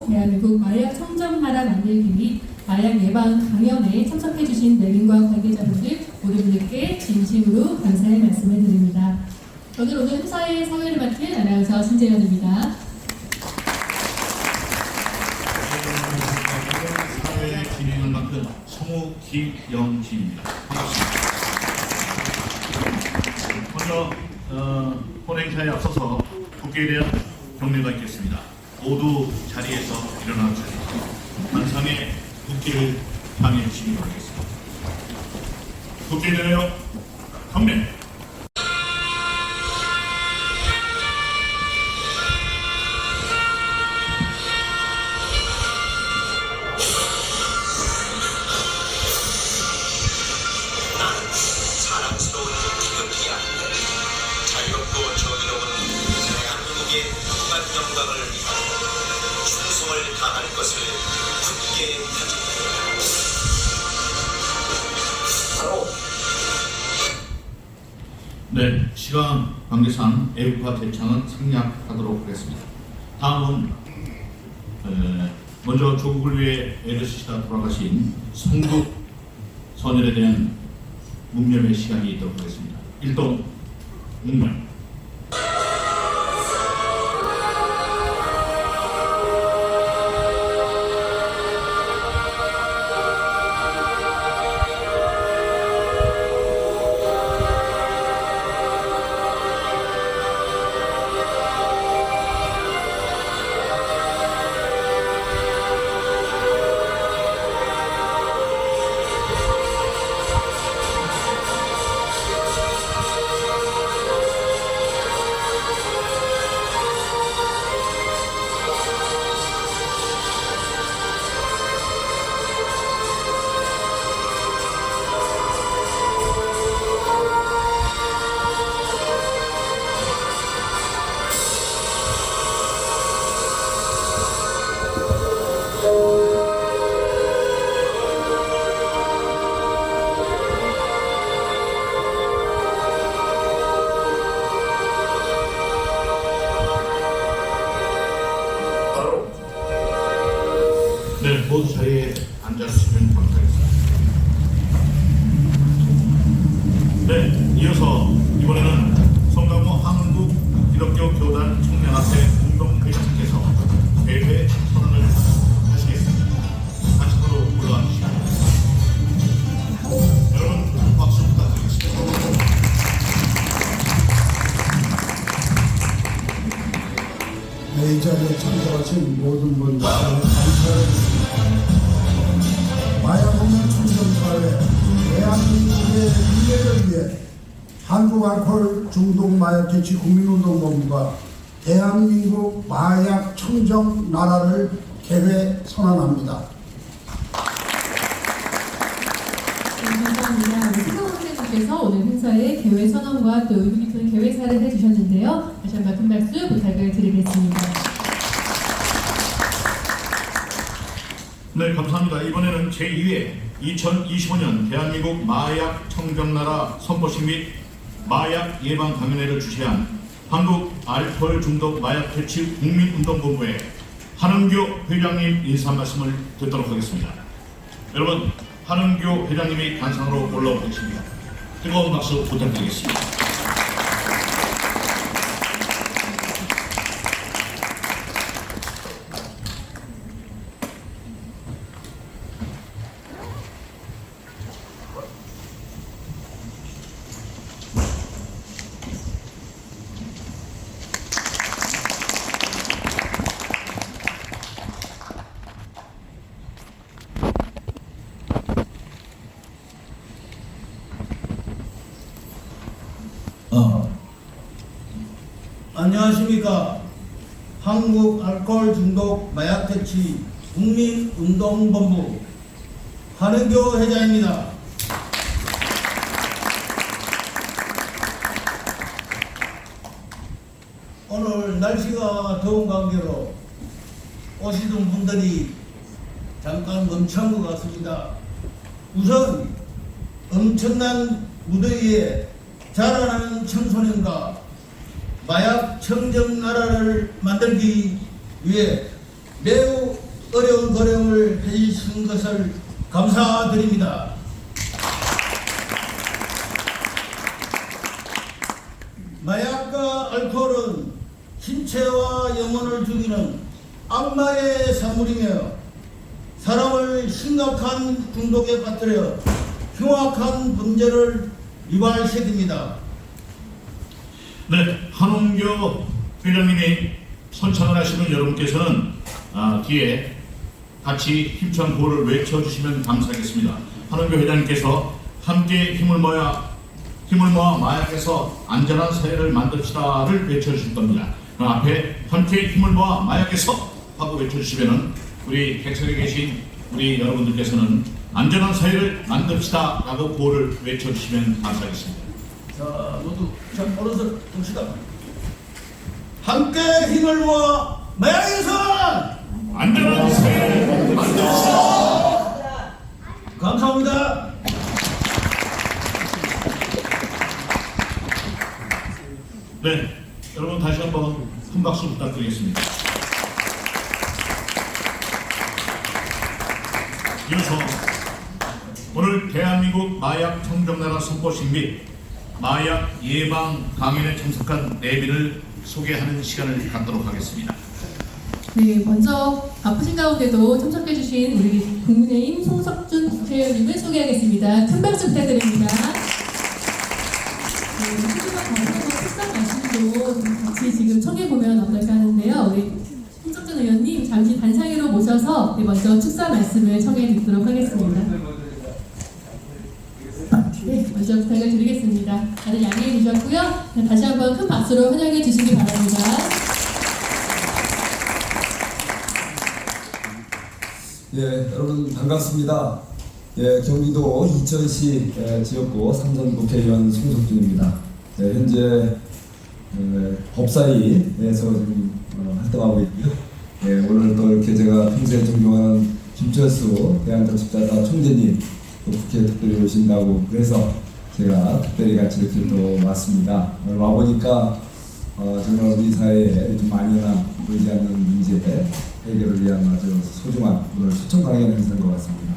대한민국 마약 청정나라 만들기 및 마약 예방 강연에 참석해주신 내빈과 관계자분들 모두분들께 진심으로 감사의 말씀을 드립니다. 저는 오늘 회사의 사회를 맡은 아나운서 신재현입니다. 사회의 진행을 맡은 성우 김영진입니다. 반갑습니다. 먼저 본행사에 앞서서 국회에 대한 격려가 있겠습니다. 모두 자리에서 일어나 주셔서 환상의 국회를 향해 주시기 바라겠습니다. 국회에 대하여 격려. 사랑스러운 기업이야. 자유롭고 정의로운 대한민국의 국가 영광을 위하여 충성을 다할 것을 굳게 다짐합니다. 네, 시간 관계상 애국화 대창은 생략하도록 하겠습니다. 다음은 먼저 조국을 위해 애를 쓰시다 돌아가신 성국 선열에 대한 묵념의 시간이 있도록 하겠습니다. 일동 묵념. 네, 모두 자리에 앉아주시면 감사하겠습니다. 네, 이어서 이번에는 성남호 한국기독교 교단 청년학회 운동회장께서 대회 선언을 하시겠습니다. 다시로 올라와 주시기 바랍니다. 여러분 박수 부탁드리겠습니다. 네, 이 자리에 참석하신 모든 분들께 감사드립니다. 마약 없는 청정사회, 대한민국의 미래를 위해 한국알코올 중독 마약 개치 국민운동본부가 대한민국 마약 청정 나라를 개회 선언합니다. 감사합니다. 승강 선생님께서 오늘 행사의 개회 선언과 또 의미 깊은 개회사를 해주셨는데요. 다시 한번 큰 박수 부탁을 드리겠습니다. 네, 감사합니다. 이번에는 제2회 2025년 대한민국 마약 청정나라 선포식 및 마약 예방 강연회를 주최한 한국 알코올 중독 마약 퇴치 국민운동본부의 한은교 회장님 인사 말씀을 듣도록 하겠습니다. 여러분, 한은교 회장님이 단상으로 올라오고 계십니다. 뜨거운 박수 부탁드리겠습니다. 안녕하십니까. 한국 알코올 중독 마약 퇴치 국민운동본부 한은교 회장입니다. 오늘 날씨가 더운 관계로 오시던 분들이 잠깐 멈춘 것 같습니다. 우선 엄청난 무대 위에 자라나는 청소년과 마약 청정 나라를 만들기 위해 매우 어려운 걸음을 해주신 것을 감사드립니다. 마약과 알코올은 신체와 영혼을 죽이는 악마의 산물이며 사람을 심각한 중독에 빠뜨려 흉악한 범죄를 유발시킵니다. 네, 한홍교 회장님이 선창을 하시는 여러분께서는 뒤에 같이 힘찬 구호를 외쳐주시면 감사하겠습니다. 한홍교 회장님께서 함께 힘을 모아 마약에서 안전한 사회를 만듭시다를 외쳐주실 겁니다. 그 앞에 함께 힘을 모아 마약에서 하고 외쳐주시면은 우리 객석에 계신 우리 여러분들께서는 안전한 사회를 만듭시다 라고 구호를 외쳐주시면 감사하겠습니다. 자, 모두 자, 오른손 봅시다. 함께 힘을 모아 마약에서 안전한 사회를 만듭시다. 감사합니다. 네, 여러분 다시 한번 큰 박수 부탁드리겠습니다. 이어서 오늘 대한민국 마약 청정나라 선포식 및 마약 예방 강연에 참석한 내빈을 소개하는 시간을 갖도록 하겠습니다. 네, 먼저 바쁘신 가운데도 참석해주신 우리 국민의힘 송석준 국회의원님을 소개하겠습니다. 큰 박수 부탁드립니다. 네, 소중한 방송과 특성 말씀도 같이 지금 청해보면 어떨까 하는데요. 우리 송석준 의원님 잠시 단상으로 모셔서 먼저 축사 말씀을 청해 듣도록 하겠습니다. 네, 먼저 부탁을 드리겠습니다. 다들 양해해 주셨고요. 다시 한번 큰 박수로 환영해 주시기 바랍니다. 예, 여러분 반갑습니다. 예, 경기도 이천시 지역구 삼선 국회의원 송석준입니다. 예, 현재 법사위에서 지금 활동하고 있고요. 예, 오늘 또 이렇게 제가 평소에 존경하는 김철수 대한정치자다 총재님 또 국회에 특별히 오신다고 그래서 제가 특별히 같이 이렇게 또 왔습니다. 오늘 와보니까 정말 우리 사회에 좀 만연한 보이지 않는 문제 해결을 위한 아주 소중한 오늘 초청 강연 행사인 것 같습니다.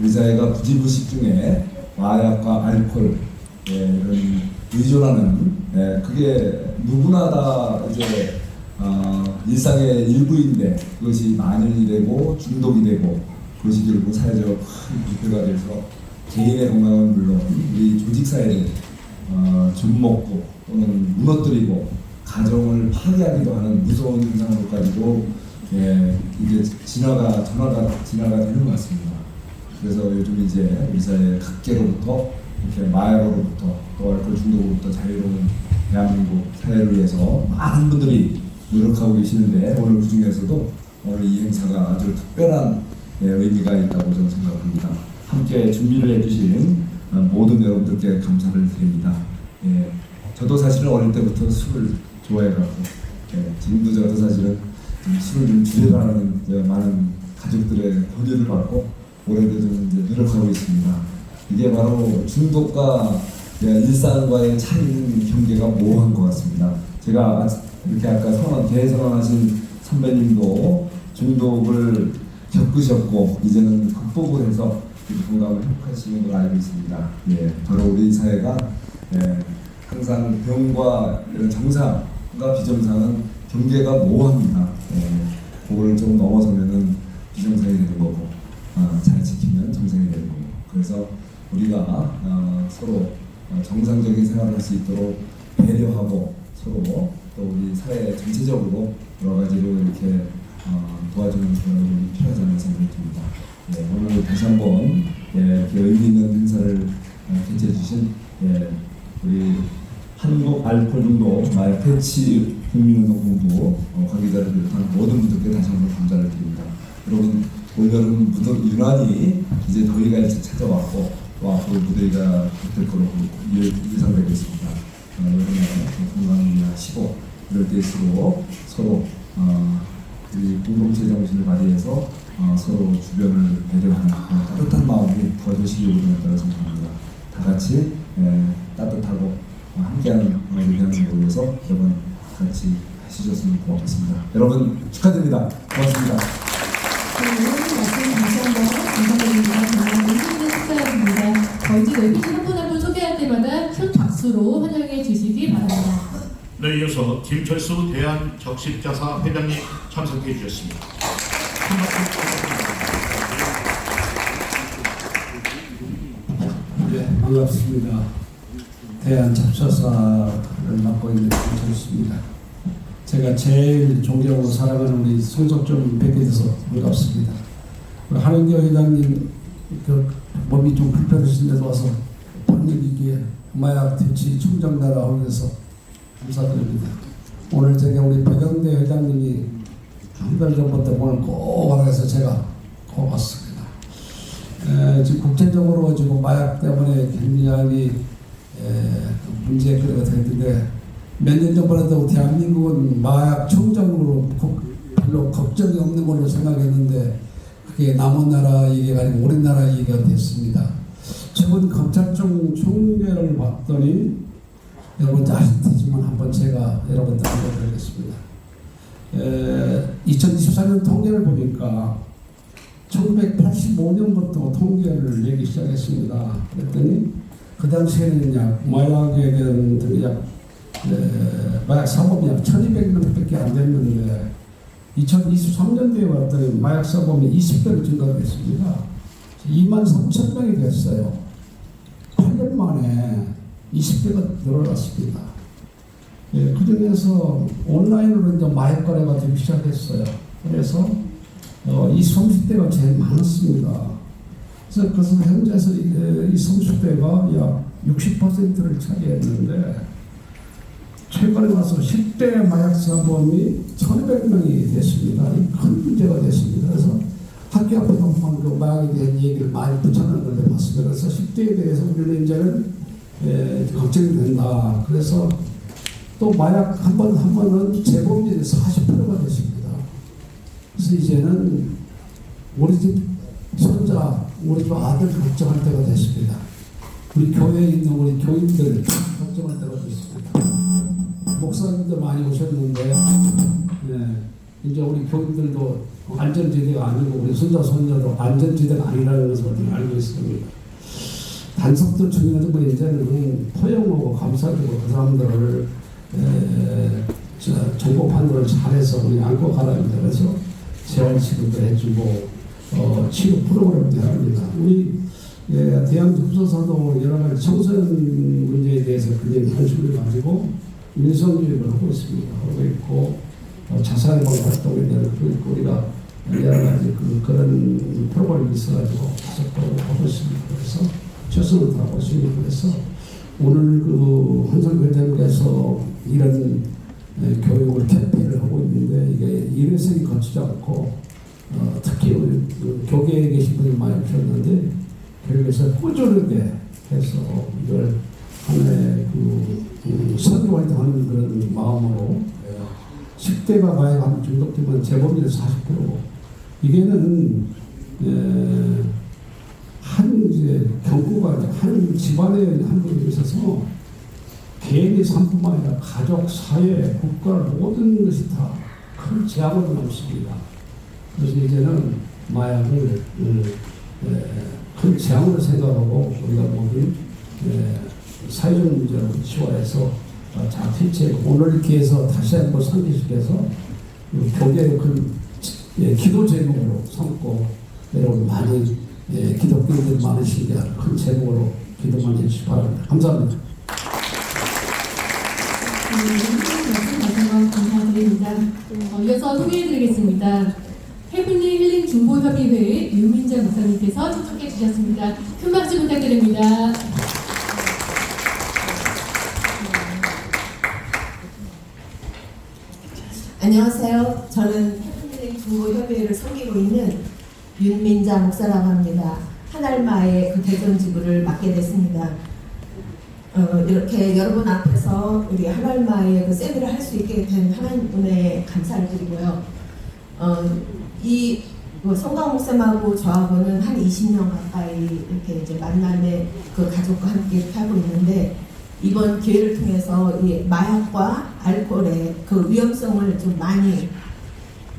우리 사회가 부지부식 중에 마약과 알코올 이런 의존하는 그게 누구나 다 이제 일상의 일부인데 그것이 만연이 되고 중독이 되고 그것이 결국 사회적으로 큰 부패가 돼서 개인의 건강은 물론 우리 조직 사회를 좀먹고 또는 무너뜨리고 가정을 파괴하기도 하는 무서운 현상으로까지도 이게 전화가 되는 것 같습니다. 그래서 요즘 이제 우리 사회 각계로부터 이렇게 마약으로부터 또 알코올 중독으로부터 자유로운 대한민국 사회를 위해서 많은 분들이 노력하고 계시는데 오늘 그 중에서도 오늘 이 행사가 아주 특별한 의미가 있다고 저는 생각합니다. 함께 준비를 해주신 모든 여러분들께 감사를 드립니다. 저도 사실은 어릴 때부터 술을 좋아해가지고 지금도 저도 사실은 술을 좀 줄여라는 많은 가족들의 권유를 받고 올해도 좀 이제 노력하고 있습니다. 이게 바로 중독과 일상과의 차이는 경계가 모호한 것 같습니다. 제가 이렇게 아까 대선언하신 선배님도 중독을 겪으셨고 이제는 극복을 해서 건강을 회복하시는 걸 알고 있습니다. 바로 우리 사회가 항상 병과 이런 정상과 비정상은 경계가 모호합니다. 그걸 좀 넘어서면은 비정상이 되는 거고 잘 지키면 정상이 되는 거고 그래서 우리가 서로 정상적인 생활을 할 수 있도록 배려하고 서로 또 우리 사회 전체적으로 여러 가지로 이렇게 도와주는 그런 노력이 필요하지 않나 생각이 듭니다. 오늘 다시 한번 이렇게 의미 있는 행사를 개최해 주신 우리 한국 알코올 중독 마약 퇴치 국민운동본부 관계자를 비롯한 모든 분들께 다시 한번 감사를 드립니다. 여러분 올 여름 유난히 이제 더위가 이제 찾아왔고 또 앞으로 무더위가 될 거로 예상되고 있습니다. 여러분의 건강을 위하시고 이럴 때일수록 서로 우리 공동체 정신을 발휘해서 서로 주변을 배려하는 따뜻한 마음이 더 조실이 오르겠다고 생각합니다. 다 같이 따뜻하고 함께하는 우리 대한민국을 위해서 여러분 같이 해주셨으면 고맙겠습니다. 여러분 축하드립니다. 고맙습니다. 오늘 말씀 다시 한번 감사드립니다. 정말 의미 있는 축하드립니다. 저희 내비신 한 분 한 분 소개할 때마다 큰 박수로 환영해 주시기 바랍니다. 네, 이어서 김철수 대한적십자사 회장님 참석해 주셨습니다. 큰 박수 부탁드립니다. 네, 반갑습니다. 대한적십자사를 맡고 있는 김철수입니다. 제가 제일 존경하고 사랑하는 우리 송석준 뵙게 돼서 반갑습니다. 우리 한영교 회장님 그 몸이 좀 불편하신 데서 와서 번역이기에 마약 대치 총장나라 하면서 감사드립니다. 오늘 제가 우리 백영대 회장님이 한 달 전부터 오늘 꼭 와서 제가 꼭 왔습니다. 지금 국제적으로 지금 마약 때문에 굉장히 문제거리가 되는데 몇 년 전보다도 대한민국은 마약 청정으로 별로 걱정이 없는 걸로 생각했는데 그게 남은 나라 얘기가 아니고 우리나라 얘기가 됐습니다. 최근 검찰청 총계를 봤더니 여러분 아시겠지만 한번 제가 여러분들 알려드리겠습니다. 2024년 통계를 보니까 1985년부터 통계를 내기 시작했습니다. 그랬더니 그 당시에는 마약에 대한 마약 사범이 약 1200명밖에 안 됐는데 2023년도에 왔더니 마약 사범이 20배로 증가했습니다. 23,000명이 됐어요. 8년 만에 20배가 늘어났습니다. 그 중에서 온라인으로 이제 마약 거래가 되기 시작했어요. 그래서 이 30대가 제일 많습니다. 그래서 현재에서 이 30대가 약 60%를 차지했는데 최근에 와서 10대 마약 사범이 1,200명이 됐습니다. 큰 문제가 됐습니다. 그래서 학교 앞에 보면 그 마약에 대한 얘기를 많이 붙여놓은 걸 봤습니다. 그래서 10대에 대해서 우리는 이제는 걱정이 된다. 그래서 또 마약 한 번은 재범률이 40%가 됐습니다. 그래서 이제는 우리 집 손자, 우리 집 아들 걱정할 때가 됐습니다. 우리 교회에 있는 우리 교인들 걱정할 때가 됐습니다. 목사님도 많이 오셨는데 이제 우리 교인들도 안전지대가 아니고 우리 손자 손녀도 안전지대가 아니라는 것을 알고 있습니다. 단속도 중요하지만 이제는 포용하고 감사하고 그 사람들을 정보 판단을 잘해서 우리 안고 가랍니다. 그래서 재활치료도 해주고 치료 프로그램도 합니다. 우리 대한적십자사도 여러 가지 청소년 문제에 대해서 굉장히 관심을 가지고 민성교육을 하고 있습니다. 하고 있고 자살방 활동에 대한 우리가 여러 가지 그런 프로그램이 있어가지고 계속 하고 있습니다. 그래서 최선을 다하고 있습니다. 그래서 오늘 그 한성 회장께서 이런 교육을 캠페인을 하고 있는데 이게 일회성이 거치지 않고 특히 우리 교계에 계신 분이 많이 오셨는데 교육에서 꾸준하게 해서 이걸 하나의 선교 활동하는 그런 마음으로 10대가 마약 중독되면 재범률이 40%고 이게는 한 이제 경구가 한 집안에 한 분이 있어서 개인의 삶뿐만 아니라 가족, 사회, 국가 모든 것이 다 큰 재앙으로 남습니다. 그래서 이제는 마약을 큰 재앙으로 생각하고 우리가 모든 사회적 문제로 치화해서 잘 대체하고 오늘 이렇게 해서 다시 한번 상기시켜서 교계의 큰 기도 제목으로 삼고 여러분 많이 기독교인들 많으시게 큰 제목으로 기도 많이 해주시기 바랍니다. 감사합니다. 말씀 감사드립니다. 이어서 소개해드리겠습니다. 헤블리 힐링 중보협의회의 유민재 목사님께서 참석해 주셨습니다. 큰 박수 부탁드립니다. 안녕하세요. 저는 헤블리 중보협의회를 섬기고 있는 윤민자 목사라고 합니다. 한알마의 그 대전 지부를 맡게 됐습니다. 이렇게 여러분 앞에서 우리 한알마의 그 세미를 할 수 있게 된 하나님께 감사를 드리고요. 이 성강 목사님하고 저하고는 한 20년 가까이 이렇게 이제 만남의 그 가족과 함께 이렇게 하고 있는데 이번 기회를 통해서 이 마약과 알코올의 그 위험성을 좀 많이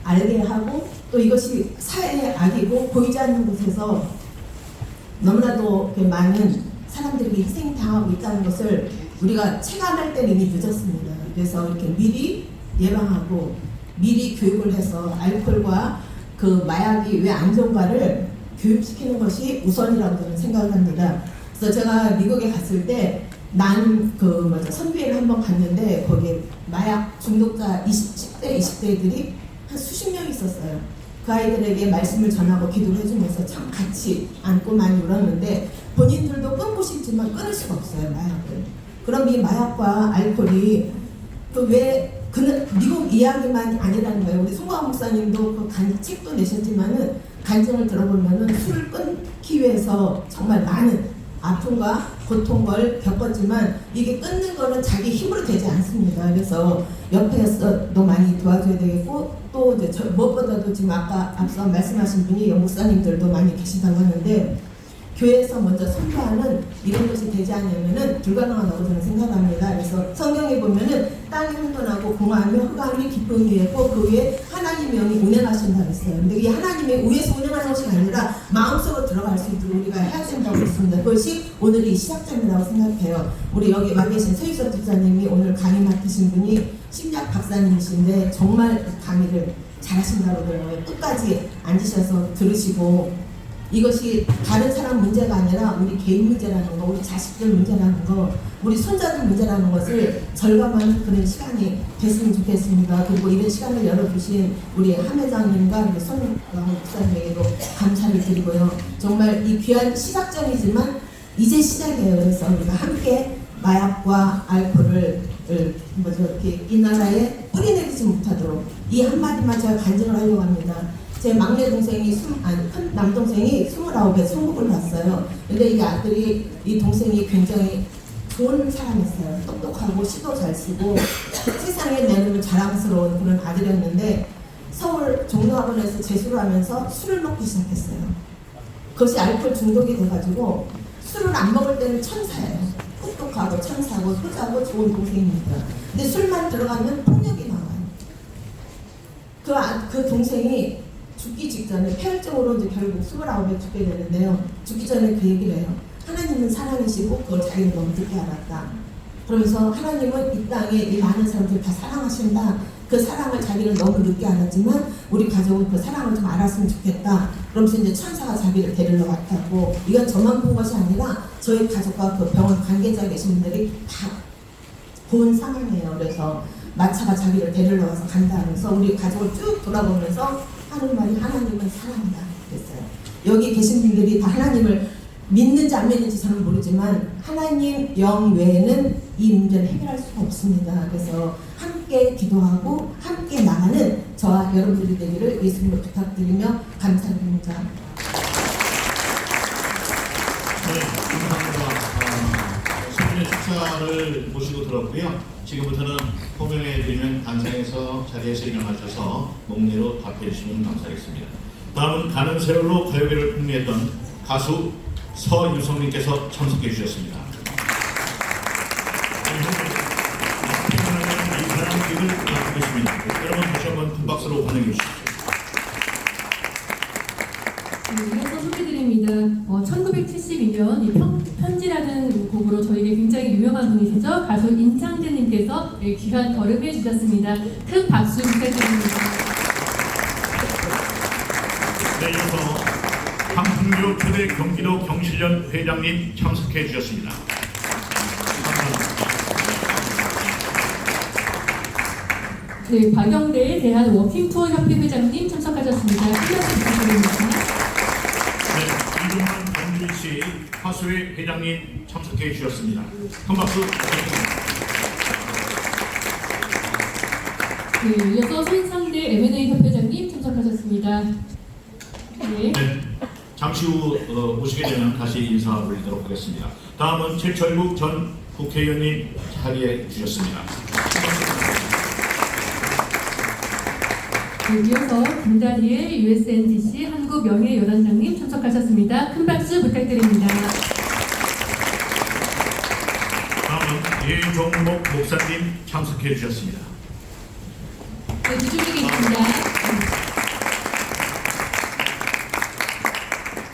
알게 하고 또 이것이 사회의 악이고 보이지 않는 곳에서 너무나도 많은 사람들이 희생당하고 있다는 것을 우리가 체감할 때는 이미 늦었습니다. 그래서 이렇게 미리 예방하고 미리 교육을 해서 알코올과 그 마약이 왜 안 좋은가를 교육시키는 것이 우선이라고 저는 생각을 합니다. 그래서 제가 미국에 갔을 때 선교회를 한번 갔는데 거기에 마약 중독자 10대, 20대들이 한 수십 명 있었어요. 그 아이들에게 말씀을 전하고 기도를 해주면서 참 같이 안고 많이 울었는데 본인들도 끊고 싶지만 끊을 수가 없어요, 마약을. 그럼 이 마약과 알코올이 미국 이야기만 아니라는 거예요. 우리 송광 목사님도 그 책도 내셨지만은 간증을 들어보면은 술을 끊기 위해서 정말 많은 아픔과 고통을 겪었지만 이게 끊는 거는 자기 힘으로 되지 않습니다. 그래서 옆에서도 많이 도와줘야 되겠고 또 이제 무엇보다도 지금 앞서 말씀하신 분이 목사님들도 많이 계시다고 하는데 교회에서 먼저 선포하는 이런 것이 되지 않으면은 불가능하다고 저는 생각합니다. 그래서 성경에 보면은 땅이 혼돈하고 공허하며 흑암이 기쁨이 있고 그 위에 하나님의 영이 운행하신다고 했어요. 근데 이 하나님의 위에서 운행하는 것이 아니라 마음속으로 들어갈 수 있도록 우리가 해야 된다고 했습니다. 그것이 오늘이 시작점이라고 생각해요. 우리 여기 와 계신 서유석 집사님이 오늘 강의 맡으신 분이 심리학 박사님이신데 정말 강의를 잘하신다고 그래요. 끝까지 앉으셔서 들으시고 이것이 다른 사람 문제가 아니라 우리 개인 문제라는 거, 우리 자식들 문제라는 거, 우리 손자들 문제라는 것을 절감하는 그런 시간이 됐으면 좋겠습니다. 그리고 이런 시간을 열어주신 우리 함 회장님과 우리 손 목사님에게도 감사를 드리고요. 정말 이 귀한 시작점이지만 이제 시작이에요. 그래서 우리가 함께 마약과 알코올을 이렇게 이 나라에 뿌리내리지 못하도록 이 한마디만 제가 간증을 하려고 합니다. 제 막내 동생이 큰 남동생이 29에 천국을 갔어요. 근데 이 아들이 이 동생이 굉장히 좋은 사람이었어요. 똑똑하고 시도 잘 쓰고 세상에 내놓으면 자랑스러운 그런 아들이었는데 서울 종로학원에서 재수를 하면서 술을 먹기 시작했어요. 그것이 알코올 중독이 돼가지고 술을 안 먹을 때는 천사예요. 똑똑하고 천사고 효자고 좋은 동생입니다. 근데 술만 들어가면 폭력이 나와요. 그 동생이 죽기 직전에 폐혈증으로 이제 결국 29에 죽게 되는데요. 죽기 전에 그 얘기를 해요. 하나님은 사랑이시고 그걸 자기는 너무 늦게 알았다. 그러면서 하나님은 이 땅에 이 많은 사람들 다 사랑하신다. 그 사랑을 자기는 너무 늦게 알았지만 우리 가족은 그 사랑을 좀 알았으면 좋겠다. 그러면서 이제 천사가 자기를 데리러 왔다고. 이건 저만 본 것이 아니라 저희 가족과 그 병원 관계자 계신 분들이 다 본 상황이에요. 그래서 마차가 자기를 데리러 와서 간다면서 우리 가족을 쭉 돌아보면서 하는 말이 하나님은 사랑이다 그랬어요. 여기 계신 분들이 다 하나님을 믿는지 안 믿는지 저는 모르지만 하나님 영 외에는 이 문제를 해결할 수가 없습니다. 그래서 함께 기도하고 함께 나가는 저와 여러분들이 되기를 예수님으로 부탁드리며 감사드립니다. 네, 감사합니다. 성인의 축사를 모시고 들었고요. 지금부터는 호명해 드리는 단상에서 자리에서 일어나셔서 목례로 답해 주시면 감사하겠습니다. 다음은 가는 세월로 가요계를 풍미했던 가수 서유성님께서 참석해 주셨습니다. 이사람 길을 맡고 계십니다. 여러분 다시 한번 큰 박수로 환영해 주십시오. 이어서 소개드립니다. 1972년 이 편지라는 곡으로 저에게 굉장히 유명한 분이시죠. 가수 임창재님께서 귀한 걸음해 주셨습니다. 큰 박수 부탁드립니다. 네, 이어서 황풍교 초대 경기도 경실련 회장님 참석해 주셨습니다. 네, 박영대 대한 워킹투어 협회 회장님 참석하셨습니다. 큰 박수 부탁드립니다. 네, 이종만 정주희씨 화수회 회장님 참석해 주셨습니다. 큰 박수 부탁드립니다. 네, 이어서 손상대 M&A 협회장님 참석하셨습니다. 네. 네, 잠시 후 오시게 되면 다시 인사 올리도록 하겠습니다. 다음은 최철국 전 국회의원님 자리해 주셨습니다. 네, 이어서 김다리의 USNTC 한국명예여단장님 참석하셨습니다. 큰 박수 부탁드립니다. 다음은 예종목 목사님 참석해 주셨습니다. 네, 뒤쪽에 계십니다.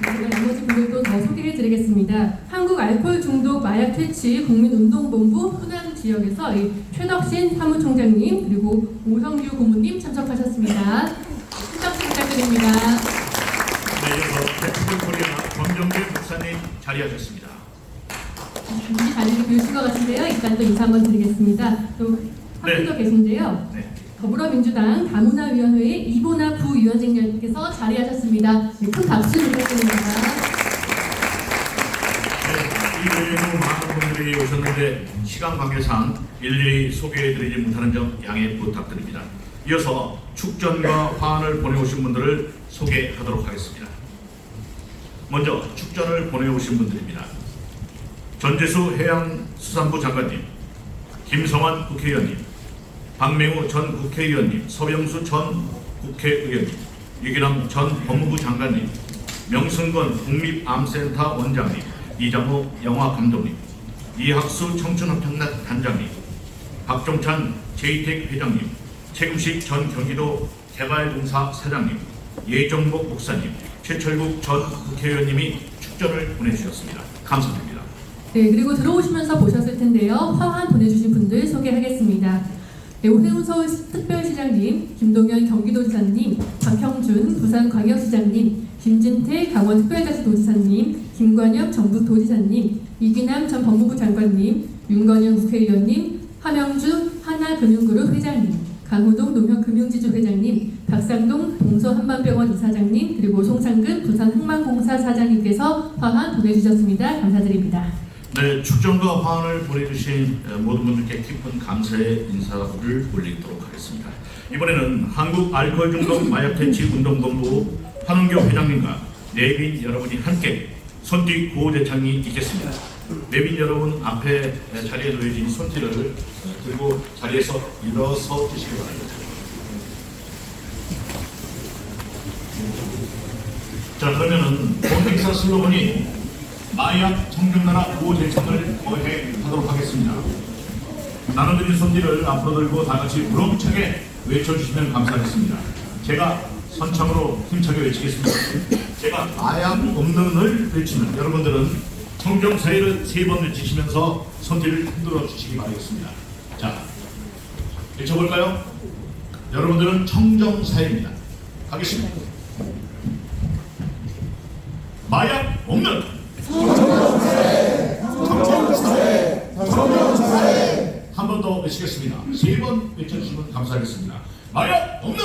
제가 나머지 분들도 더 소개해 드리겠습니다. 한국 알코올 중독 마약 퇴치 국민운동본부 후남 지역에서 이 최덕신 사무총장님 그리고 오성규 고문님 참석하셨습니다. 참석 부탁드립니다. 네, 이어서 대표들 코리아 권정길 목사님 자리하셨습니다. 잠시 자리를 비우신 것 같은데요. 일단 또 인사 한번 드리겠습니다. 또 한 분 더 계신데요. 네. 더불어민주당 다문화위원회 이보나 부위원장님께서 자리하셨습니다. 네, 큰 박수 부탁드립니다. 이 외에도 많은 분들이 오셨는데 시간 관계상 일일이 소개해드리지 못하는 점 양해 부탁드립니다. 이어서 축전과 화환을 보내오신 분들을 소개하도록 하겠습니다. 먼저 축전을 보내오신 분들입니다. 전재수 해양수산부 장관님, 김성환 국회의원님, 박맹우 전 국회의원님, 서병수 전 국회의원님, 유기남 전 법무부 장관님, 명승건 국립암센터 원장님, 이장호 영화감독님, 이학수 청춘합창단 단장님, 박종찬 제이텍 회장님, 최금식 전 경기도 개발공사 사장님, 예정복 목사님, 최철국 전 국회의원님이 축전을 보내주셨습니다. 감사드립니다. 네, 그리고 들어오시면서 보셨을 텐데요. 화환 보내주신 분들 소개하겠습니다. 네, 오세훈 서울특별시장님, 김동연 경기도지사님, 박형준 부산광역시장님, 김진태 강원특별자치도지사님, 김관엽 전북도지사님, 이기남 전 법무부 장관님, 윤건영 국회의원님, 함영주 하나금융그룹 회장님, 강호동 농협금융지주 회장님, 박상동 동서한반병원 이사장님, 그리고 송창근 부산항만공사 사장님께서 화환 보내주셨습니다. 감사드립니다. 네, 축전과 화환을 보내주신 모든 분들께 깊은 감사의 인사를 올리도록 하겠습니다. 이번에는 한국 알코올 중독 마약 퇴치 운동본부 한은교 회장님과 내빈 여러분이 함께 손띠 구호 대창이 있겠습니다. 내빈 여러분 앞에 자리에 놓여진 손띠를 들고 자리에서 일어서 주시기 바랍니다. 자, 그러면은 본 행사 슬로건이 마약 청정나라 구호 대창을 거행하도록 하겠습니다. 나눠드린 손띠를 앞으로 들고 다 같이 무럼차게 외쳐주시면 감사하겠습니다. 제가 선창으로 힘차게 외치겠습니다. 제가 마약 없는을 외치면 여러분들은 청정사회를 3번 외치시면서 손띠를 흔들어 주시기 바라겠습니다. 자, 외쳐볼까요? 여러분들은 청정사회입니다. 가겠습니다. 마약 없는 한 번 더 외치겠습니다. 3번 외쳐주시면 감사하겠습니다. 마약 없는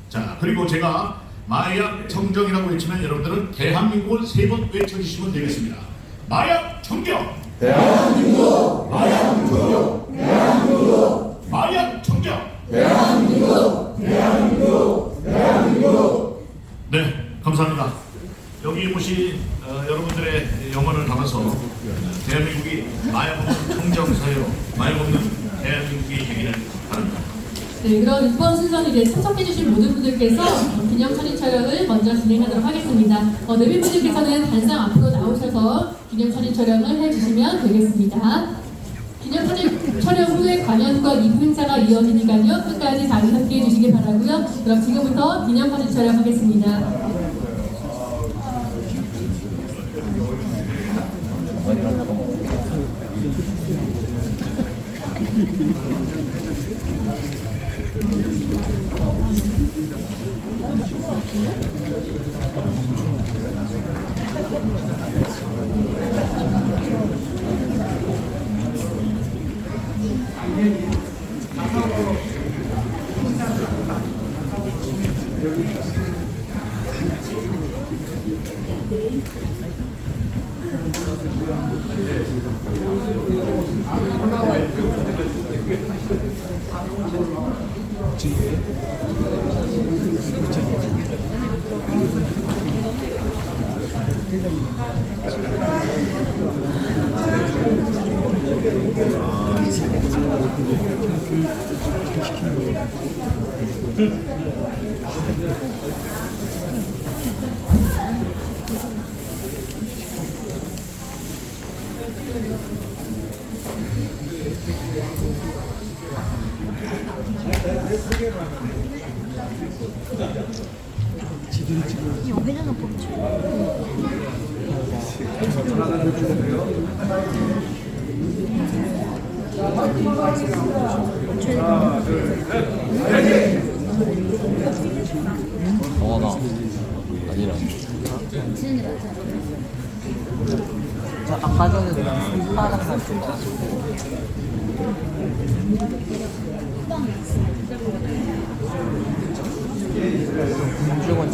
자, 그리고 제가 마약 청정이라고 외치면 여러분들은 대한민국을 3번 외쳐주시면 되겠습니다. 마약 청정, 대한민국, 마약 청정, 대한민국, 마약 청정, 대한민국, 대한민국, 대한민국. 네, 감사합니다. 여기 오신 여러분들의 영혼을 담아서 대한민국이 마약 없는 청정사회로 마약 없는 대한민국이 되기를 바랍니다. 네, 그럼 이번 순서는 이제 참석해주신 모든 분들께서 기념사진 촬영을 먼저 진행하도록 하겠습니다. 내빈 분들께서는 단상 앞으로 나오셔서 기념사진 촬영을 해주시면 되겠습니다. 기념사진 촬영 후에 관현과 2부 행사가 이어지니까요. 끝까지 다 함께해 주시기 바라고요. 그럼 지금부터 기념사진 촬영하겠습니다. 아까 전에 손바닥 같은 거. 금중원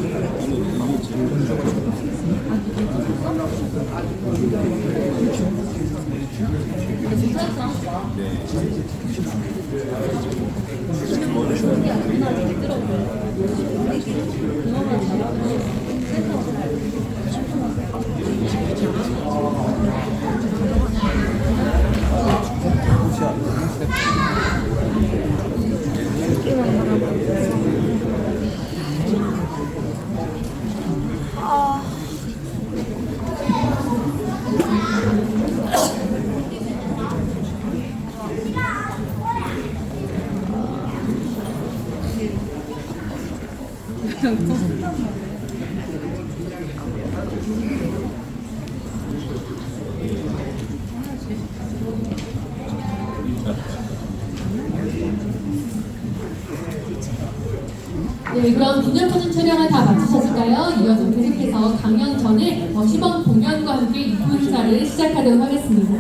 네, 그럼 기념사진 촬영을 다 마치셨을까요? 이어서 계속해서 강연 전에 시범 공연과 함께 입부 행사를 시작하도록 하겠습니다.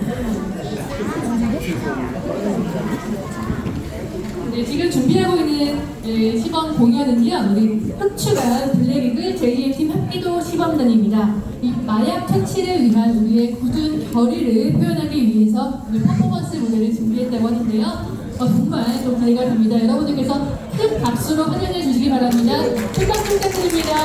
네, 지금 준비하고 있는 시범 공연은요, 우리 흑추가 블랙이글 JM팀 합기도 시범단입니다. 이 마약 퇴치를 위한 우리의 굳은 결의를 표현하기 위해서 우리 퍼포먼스 무대를 준비했다고 하는데요. 정말 좀 기대가 됩니다. 여러분들께서 큰 박수로 환영해 주시기 바랍니다. 큰 박수 부탁드립니다.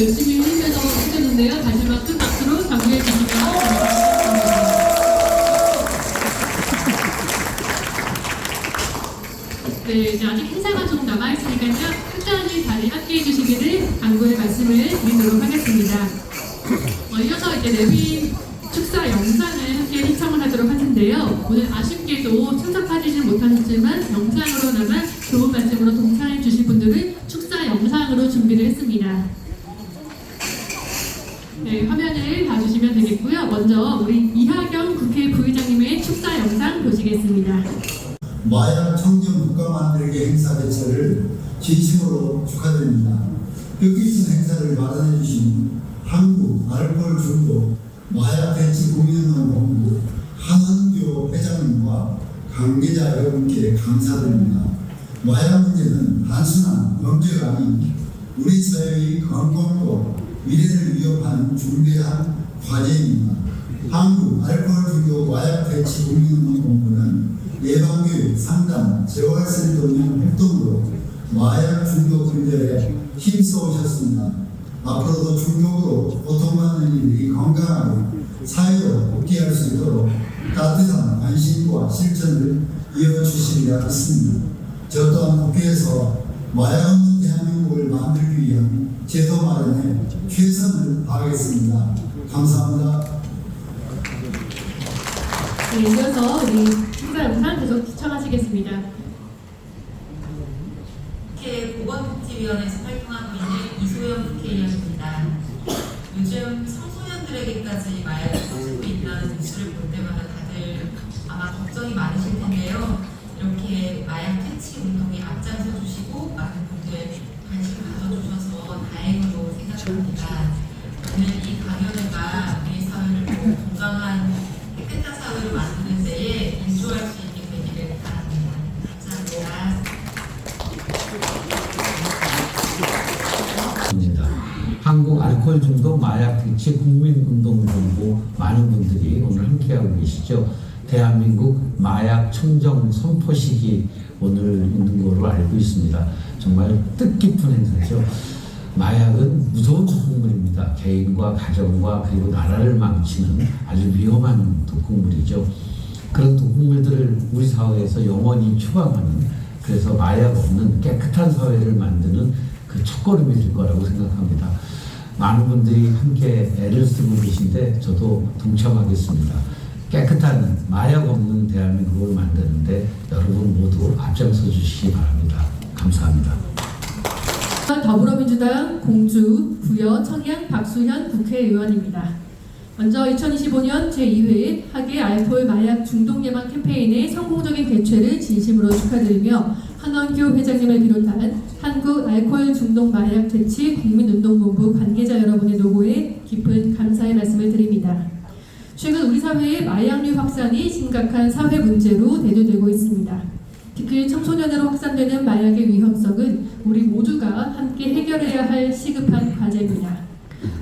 열심히 힘내서 하셨는데요. 다시 한번 큰 박수로 격려해 주시면 감사하겠습니다. 네, 이제 아직 행사가 좀 남아있으니까요. 끝까지 다시 함께 해주시기를 당부의 말씀을 드리도록 하겠습니다. 이어서 이제 내빈 축사 영상을 함께 시청을 하도록 하는데요. 오늘 아쉽게도 참석하지는 못하셨지만 영상으로나마 좋은 말씀으로 동참해 주실 분들은 축사 영상으로 준비를 했습니다. 네, 화면을 봐주시면 되겠고요. 먼저 우리 이하경 국회 부의장님의 축사 영상 보시겠습니다. 마약 청정 국가만들기 행사 개최를 진심으로 축하드립니다. 뜻깊은 행사를 마련해 주신 한국 알코올 중독 마약 대치 국민운동본부 한원교 회장님과 관계자 여러분께 감사드립니다. 마약 문제는 단순한 범죄가 아닌 우리 사회의 건강과 미래를 위협하는 중대한 과제입니다. 한국 알코올 중독 마약 대치 국민운동본부는 예방교육, 상담, 재활센터 운영 활동으로 마약 중독 문제에 힘써 오셨습니다. 앞으로도 중독으로 고통받는 이들이 건강하고 사회로 복귀할 수 있도록 따뜻한 관심과 실천을 이어주시리라 믿습니다. 저 또한 국회에서 마약 없는 대한민국을 만들기 위한 제도 마련에 최선을 다하겠습니다. 감사합니다. 네, 이어서 우리 축사 영상 계속 시청하시겠습니다. 국회 보건복지위원회에서 활동하고 있는 이소영 국회의원입니다. 요즘 청소년들에게까지 마약이 퍼지고 있다는 뉴스를 볼 때마다 다들 아마 걱정이 많으실 텐데요. 이렇게 마약 퇴치 운동에 앞장서 주시고 많은 분들 관심 가져주셔서 다행으로 생각합니다. 오늘 이 강연회가 우리 사회를 더 건강한 깨끗한 사회로 만드는 데에 인조할 수 있게 되기를 바랍니다. 감사합니다. 한국 알코올 중독 마약 대치 국민운동본부 많은 분들이 오늘 함께하고 계시죠. 대한민국 마약 청정 선포식이 오늘 있는 걸로 알고 있습니다. 정말 뜻깊은 행사죠. 마약은 무서운 독극물입니다. 개인과 가정과 그리고 나라를 망치는 아주 위험한 독극물이죠. 그런 독극물들을 우리 사회에서 영원히 추방하는, 그래서 마약 없는 깨끗한 사회를 만드는 그 첫걸음이 될 거라고 생각합니다. 많은 분들이 함께 애를 쓰고 계신데 저도 동참하겠습니다. 깨끗한 마약 없는 대한민국을 만드는데 여러분 모두 앞장서 주시기 바랍니다. 감사합니다. 더불어민주당 공주, 부여, 청양 박수현 국회의원입니다. 먼저 2025년 제2회 하계 알코올 마약 중독 예방 캠페인의 성공적인 개최를 진심으로 축하드리며 한원교 회장님을 비롯한 한국 알코올 중독 마약 대치 국민운동본부 관계자 여러분의 노고에 깊은 감사의 말씀을 드립니다. 최근 우리 사회의 마약류 확산이 심각한 사회 문제로 대두되고 있습니다. 특히 청소년으로 확산되는 마약의 위험성은 우리 모두가 함께 해결해야 할 시급한 과제입니다.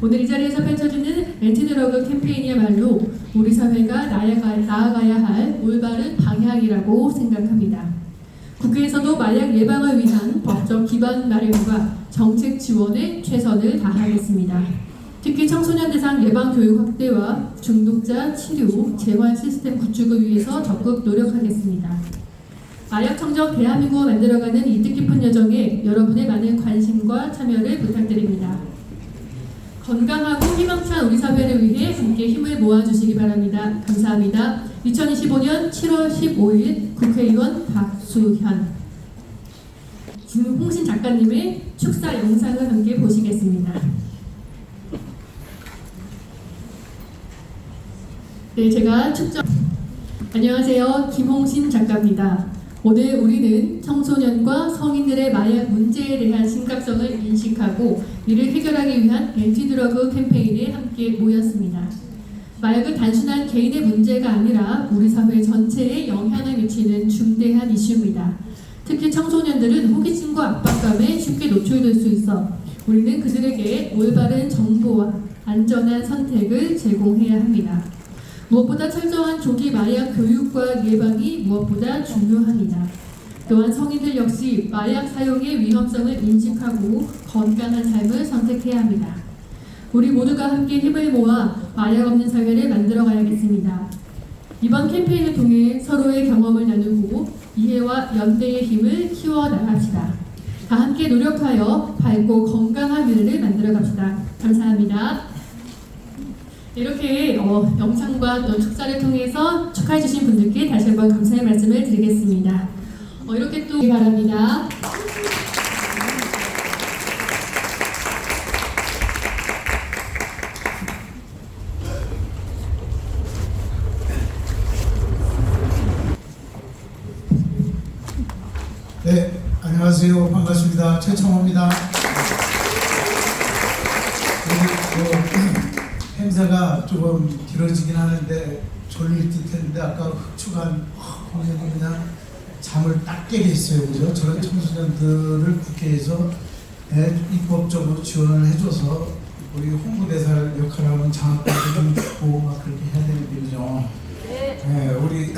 오늘 이 자리에서 펼쳐지는 엔티드러그 캠페인이야말로 우리 사회가 나아가야 할 올바른 방향이라고 생각합니다. 국회에서도 마약 예방을 위한 법적 기반 마련과 정책 지원에 최선을 다하겠습니다. 특히 청소년 대상 예방 교육 확대와 중독자 치료, 재활 시스템 구축을 위해서 적극 노력하겠습니다. 마약 청정 대한민국을 만들어가는 이 뜻깊은 여정에 여러분의 많은 관심과 참여를 부탁드립니다. 건강하고 희망찬 우리 사회를 위해 함께 힘을 모아주시기 바랍니다. 감사합니다. 2025년 7월 15일 국회의원 박수현, 김홍신 작가님의 축사 영상을 함께 보시겠습니다. 네, 제가 축적. 안녕하세요. 김홍신 작가입니다. 오늘 우리는 청소년과 성인들의 마약 문제에 대한 심각성을 인식하고 이를 해결하기 위한 엔티드러그 캠페인에 함께 모였습니다. 마약은 단순한 개인의 문제가 아니라 우리 사회 전체에 영향을 미치는 중대한 이슈입니다. 특히 청소년들은 호기심과 압박감에 쉽게 노출될 수 있어 우리는 그들에게 올바른 정보와 안전한 선택을 제공해야 합니다. 무엇보다 철저한 조기 마약 교육과 예방이 무엇보다 중요합니다. 또한 성인들 역시 마약 사용의 위험성을 인식하고 건강한 삶을 선택해야 합니다. 우리 모두가 함께 힘을 모아 마약 없는 사회를 만들어 가야겠습니다. 이번 캠페인을 통해 서로의 경험을 나누고 이해와 연대의 힘을 키워 나갑시다. 다 함께 노력하여 밝고 건강한 미래를 만들어 갑시다. 감사합니다. 이렇게 영상과 또 축사를 통해서 축하해 주신 분들께 다시 한번 감사의 말씀을 드리겠습니다. 이렇게 또 바랍니다. 네, 안녕하세요. 반갑습니다. 최청호입니다. 행사가 조금 길어지긴 하는데 졸릴 듯 했는데 아까 흑축한 공연이 그냥 잠을 딱 깨게 했어요. 그죠? 저런 청소년들을 국회에서 입법적으로 지원을 해줘서 우리 홍보대사 역할을 하면 장학금도 좀 주고 막 그렇게 해야 되는군요. 네, 우리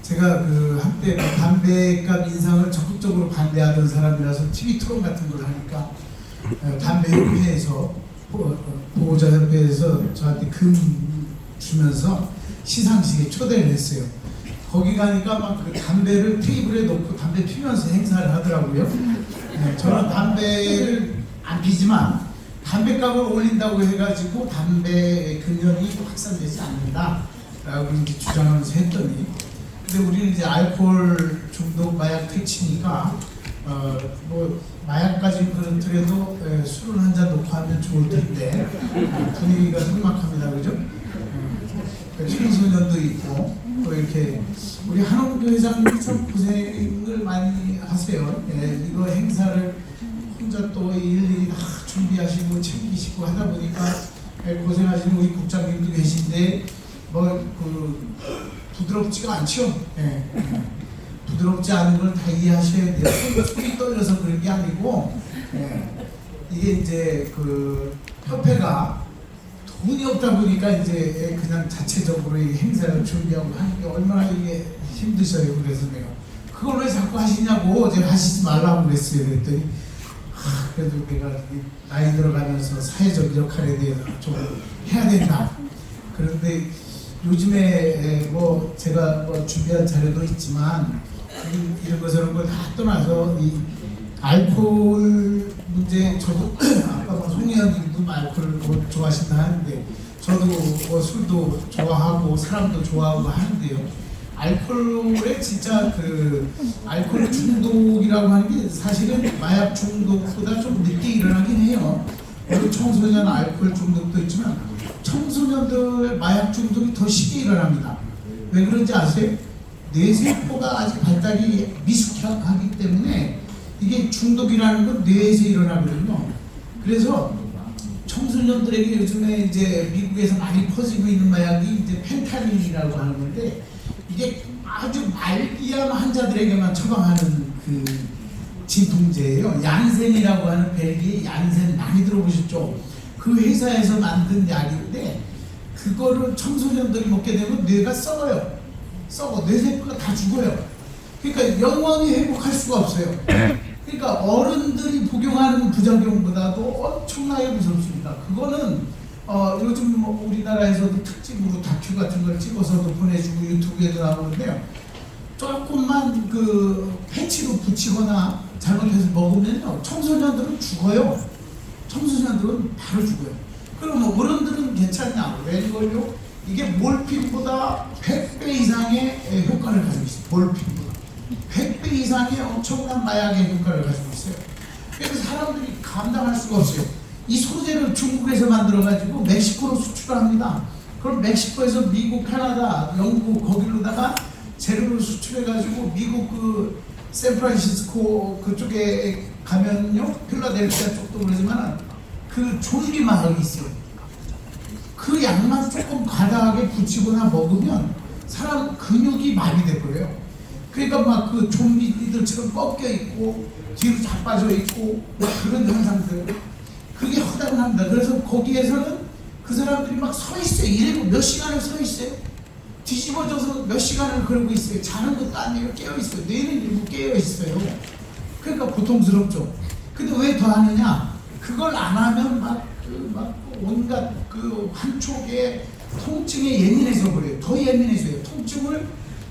제가 그 한때 담배값 인상을 적극적으로 반대하던 사람이라서 TV 토론 같은 걸 하니까 담배협회에서 보호자협회에서 저한테 금 주면서 시상식에 초대를 했어요. 거기 가니까 막 그 담배를 테이블에 놓고 담배 피면서 행사를 하더라고요. 네, 저는 담배를 안 피지만 담배값을 올린다고 해가지고 담배 금연이 확산되지 않는다라고 이제 주장하면서 했더니, 근데 우리는 이제 알코올 중독 마약 퇴치니까 뭐 마약까지 그렇더라도 술을 한 잔 놓고 하면 좋을 텐데 분위기가 삭막합니다, 그죠? 청소년도 있고 또 이렇게 우리 한홍규 회장님이 참 고생을 많이 하세요. 이거 행사를 혼자 또 일일이 다 준비하시고 챙기시고 하다 보니까 고생하시는 우리 국장님도 계신데 뭐 그 부드럽지가 않죠. 부드럽지 않은 걸 다 이해하셔야 돼요. 손이 떨려서 그런 게 아니고 이게 이제 그 협회가 돈이 없다 보니까 이제 그냥 자체적으로 이 행사를 준비하고 하는 게 얼마나 이게 힘드셔요. 그래서 내가 그걸 왜 자꾸 하시냐고 제가 하시지 말라고 그랬어요. 그랬더니 그래도 내가 나이 들어가면서 사회적 역할에 대해서 좀 해야 된다. 그런데 요즘에 뭐 제가 뭐 준비한 자료도 있지만 이런 거 저런 걸 다 떠나서 이 알코올 문제, 저도 아까 뭐 송혜연님도 알코올 뭐 좋아하신다 하는데 저도 뭐 술도 좋아하고 사람도 좋아하고 하는데요. 알코올에 진짜 그 알코올 중독이라고 하는 게 사실은 마약 중독보다 좀 늦게 일어나긴 해요. 우리 청소년 알코올 중독도 있지만 청소년들 마약 중독이 더 쉽게 일어납니다. 왜 그런지 아세요? 뇌세포가 아직 발달이 미숙하기 때문에 이게 중독이라는 건 뇌에서 일어나거든요. 그래서 청소년들에게 요즘에 이제 미국에서 많이 퍼지고 있는 마약이 이제 펜타닐이라고 하는 건데 이게 아주 말기암 환자들에게만 처방하는 그 진통제예요. 얀센이라고 하는 벨기에 얀센 많이 들어보셨죠? 그 회사에서 만든 약인데 그거를 청소년들이 먹게 되면 뇌가 썩어요. 썩어. 뇌세포가 다 죽어요. 그러니까 영원히 회복할 수가 없어요. 그러니까 어른들이 복용하는 부작용보다도 엄청나게 무섭습니다. 그거는 요즘 뭐 우리나라에서도 특집으로 다큐 같은 걸 찍어서도 보내주고 유튜브에도 나오는데요. 조금만 그 패치로 붙이거나 잘못해서 먹으면요 청소년들은 죽어요. 청소년들은 바로 죽어요. 그럼 어른들은 괜찮냐? 웬걸요? 이게 몰핀보다 100배 이상의 효과를 가지고 있어요. 몰핀보다 100배 이상의 엄청난 마약의 효과를 가지고 있어요. 그래서 사람들이 감당할 수가 없어요. 이 소재를 중국에서 만들어가지고 멕시코로 수출합니다. 그럼 멕시코에서 미국, 캐나다, 영국 거기로다가 재료를 수출해가지고 미국 그 샌프란시스코 그쪽에 가면요, 필라델피아 쪽도 그러지만 그 좀비 마을이 있어요. 그 약만 조금 과다하게 붙이거나 먹으면 사람 근육이 마비돼 버려요. 그러니까 막 그 좀비들처럼 꺾여 있고 뒤로 자빠져 있고 그런 현상들, 그게 허다합니다. 그래서 거기에서는 그 사람들이 막 서 있어요. 이래고 몇 시간을 서 있어요. 뒤집어져서 몇 시간을 그러고 있어요. 자는 것도 아니고 깨어 있어요. 뇌는 일부 깨어 있어요. 그러니까 고통스럽죠. 근데 왜 더 하느냐? 그걸 안 하면 막 막 온갖 그 한쪽에 통증에 예민해져 버려요. 더 예민해져요. 통증을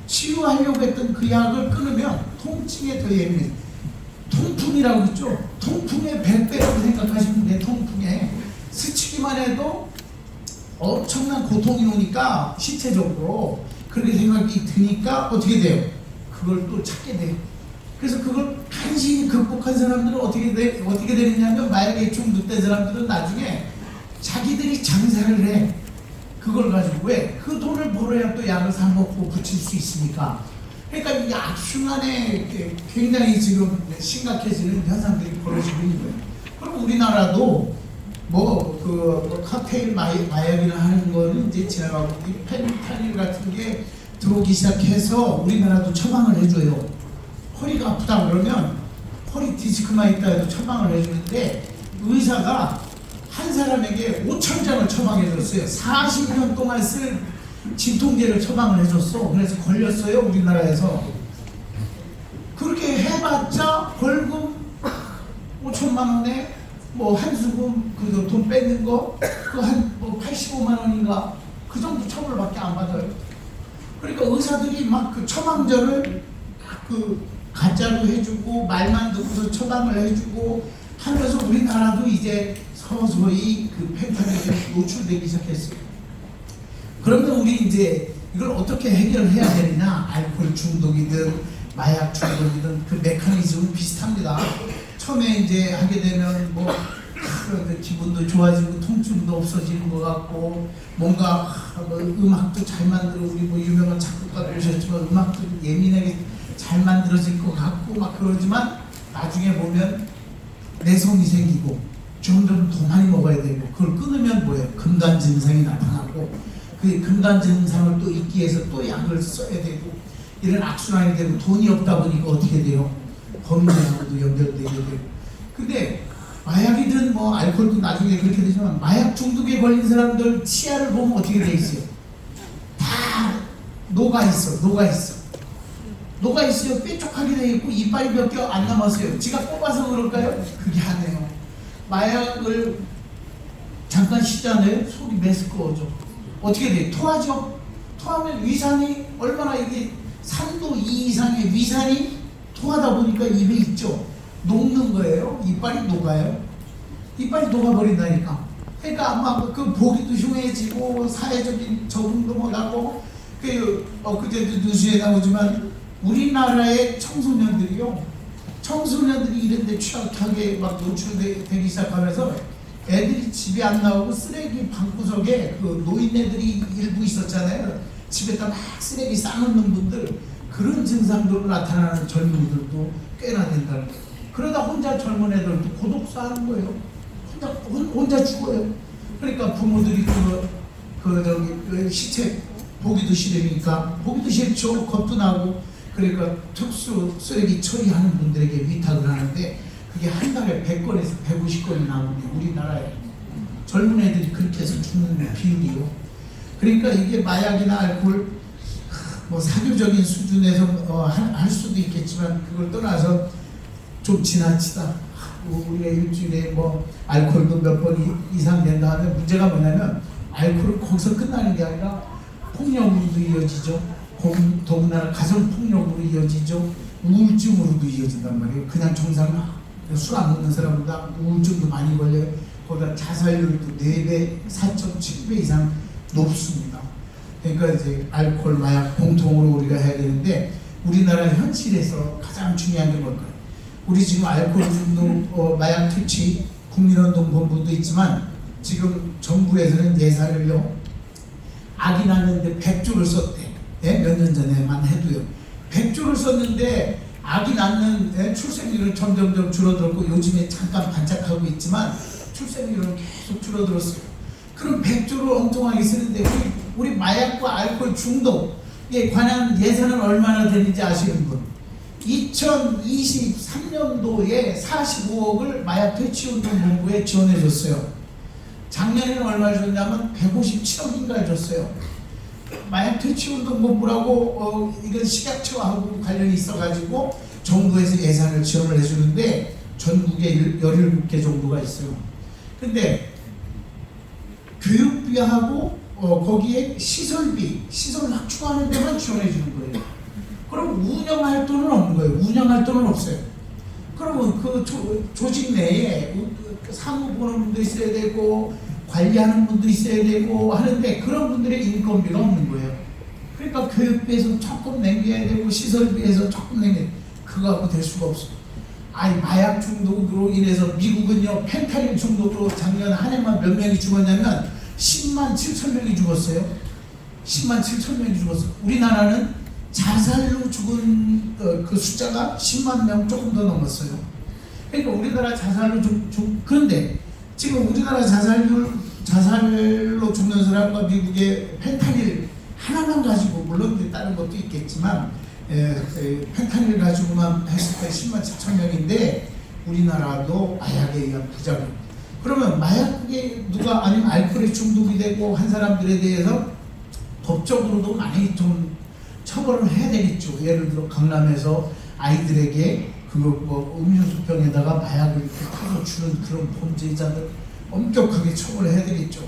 치유하려고 했던 그 약을 끊으면 통증에 더 예민해요. 통풍이라고 있죠. 통풍의 100배라고 생각하시면 돼요. 통풍에 스치기만 해도 엄청난 고통이 오니까 신체적으로 그렇게 생각이 드니까 어떻게 돼요? 그걸 또 찾게 돼요. 그래서 그걸 간신히 극복한 사람들은 어떻게 되느냐면 마약에 중독된 사람들은 나중에 자기들이 장사를 해. 그걸 가지고 왜? 그 돈을 벌어야 또 약을 사 먹고 붙일 수 있으니까. 그러니까 이 악순환에 굉장히 지금 심각해지는 현상들이 벌어지고 있는 거예요. 그럼 우리나라도 칵테일 마약이나 하는 거는 이제 지나가고 이 펜타닐 같은 게 들어오기 시작해서 우리나라도 처방을 해줘요. 허리가 아프다 그러면 허리 디스크만 있다 해도 처방을 해주는데 의사가 한 사람에게 5,000장을 처방해줬어요. 40년 동안 쓸 진통제를 처방을 해줬어. 그래서 걸렸어요, 우리나라에서. 그렇게 해봤자 벌금 5천만 원에 한수금 그 돈 뺏는 거 그 한 85만 원인가 그 정도 처벌밖에 안 받아요. 그러니까 의사들이 막 그 처방전을 그 가짜로 해주고 말만 듣고서 처방을 해주고 하면서 우리나라도 이제 서서히 그 펜타닐에 노출되기 시작했어요. 그러면 우리 이제 이걸 어떻게 해결해야 되느냐? 알코올 중독이든 마약 중독이든 그 메커니즘은 비슷합니다. 처음에 이제 하게 되면 기분도 좋아지고 통증도 없어지는 것 같고 뭔가 음악도 잘 만들어 우리 유명한 작곡가 그러셨지만 음악도 예민하게 잘 만들어질 것 같고 막 그러지만 나중에 보면 내성이 생기고 점점 더 많이 먹어야 되고 그걸 끊으면 뭐예요? 금단 증상이 나타나고 그 금단 증상을 또 잊기 위해서 또 약을 써야 되고 이런 악순환이 되고 돈이 없다 보니까 어떻게 돼요? 범죄하고도 연결되게 되고. 근데 마약이든 알코올도 나중에 그렇게 되지만 마약 중독에 걸린 사람들 치아를 보면 어떻게 돼 있어요? 다 녹아 있어요. 뾰족하게 돼 있고 이빨이 몇 개 안 남았어요. 지가 뽑아서 그럴까요? 그게 아니에요. 마약을 잠깐 쉬잖아요. 속이 메스꺼워져. 어떻게 돼? 토하죠. 토하면 위산이 얼마나 이게 3도 2 이상의 위산이 토하다 보니까 입에 있죠. 녹는 거예요. 이빨이 녹아요. 이빨이 녹아버린다니까. 그러니까 아마 그 보기도 흉해지고 사회적인 적응도 못하고 그제도 뉴스에 나오지만 우리나라의 청소년들이 이런 데 취약하게 막 노출되기 시작하면서 애들이 집에 안 나오고 쓰레기 방구석에 그 노인네들이 일부 있었잖아요. 집에다 막 쓰레기 싸놓는 분들 그런 증상들로 나타나는 젊은이들도 꽤나 된다는 거예요. 그러다 혼자 젊은 애들도 고독사하는 거예요. 혼자 죽어요. 그러니까 부모들이 시체 보기도 싫으니까 보기도 싫죠. 겁도 나고 그러니까 특수 쓰레기 처리하는 분들에게 위탁을 하는데 그게 한 달에 100건에서 150건이 나오는데 우리나라에 젊은 애들이 그렇게 해서 죽는 비율이요. 그러니까 이게 마약이나 알코올 사교적인 수준에서 할 수도 있겠지만 그걸 떠나서 좀 지나치다 우리가 일주일에 알코올도 몇 번 이상 된다 하면 문제가 뭐냐면 알코올은 거기서 끝나는 게 아니라 폭력으로도 이어지죠. 더군다나 가정폭력으로 이어지죠. 우울증으로도 이어진단 말이에요. 그냥 정상 술 안 먹는 사람보다 우울증도 많이 걸려요. 거기다 자살률도 4배, 4.7배 이상 높습니다. 그러니까 이제 알코올, 마약 공통으로 우리가 해야 되는데 우리나라 현실에서 가장 중요한 게 뭘까요? 우리 지금 알코올 중독, 마약 퇴치 국민운동본부도 있지만 지금 정부에서는 예산을요 아기 낳는데 100조를 썼대. 몇 년 전에만 해도요. 100조를 썼는데 아기 낳는 출생률은 점점 줄어들었고 요즘에 잠깐 반짝하고 있지만 출생률은 계속 줄어들었어요. 그럼 100조를 엉뚱하게 쓰는데 우리 마약과 알코올 중독에 관한 예산은 얼마나 되는지 아시는 분? 2023년도에 45억을 마약 퇴치운동본부에 지원해줬어요. 작년에는 얼마를 줬냐면 157억인가를 줬어요. 마약 퇴치운동본부라고 이건 식약처하고 관련이 있어가지고 정부에서 예산을 지원을 해주는데 전국에 17개 정도가 있어요. 근데 교육비하고 거기에 시설 확충하는 데만 지원해 주는 거예요. 그럼 운영할 돈은 없는 거예요. 운영할 돈은 없어요. 그러면 그 조직 내에 사무 보는 분도 있어야 되고 관리하는 분도 있어야 되고 하는데 그런 분들의 인건비가 없는 거예요. 그러니까 교육비에서 조금 남겨야 되고 시설비에서 조금 남겨야 되고 그거 갖고 될 수가 없어요. 아니 마약 중독으로 인해서 미국은요 펜타닐 중독으로 작년 한 해만 몇 명이 죽었냐면 10만 7천 명이 죽었어요. 10만 7천 명이 죽었어요. 우리나라는 자살로 죽은 그 숫자가 10만 명 조금 더 넘었어요. 그러니까 우리나라 자살로 그런데 지금 우리나라 자살로 죽는 사람과 미국의 펜타닐 하나만 가지고 물론 다른 것도 있겠지만 펜타닐 가지고만 했을 때 10만 7천 명인데 우리나라도 마약에 의한 부작용. 그러면 마약에 누가 아니면 알코올에 중독이 되고 한 사람들에 대해서 법적으로도 많이 좀 처벌을 해야 되겠죠. 예를 들어 강남에서 아이들에게 그거 뭐 음료수병에다가 마약을 이렇게 타서 주는 그런 범죄자들 엄격하게 처벌을 해야 되겠죠.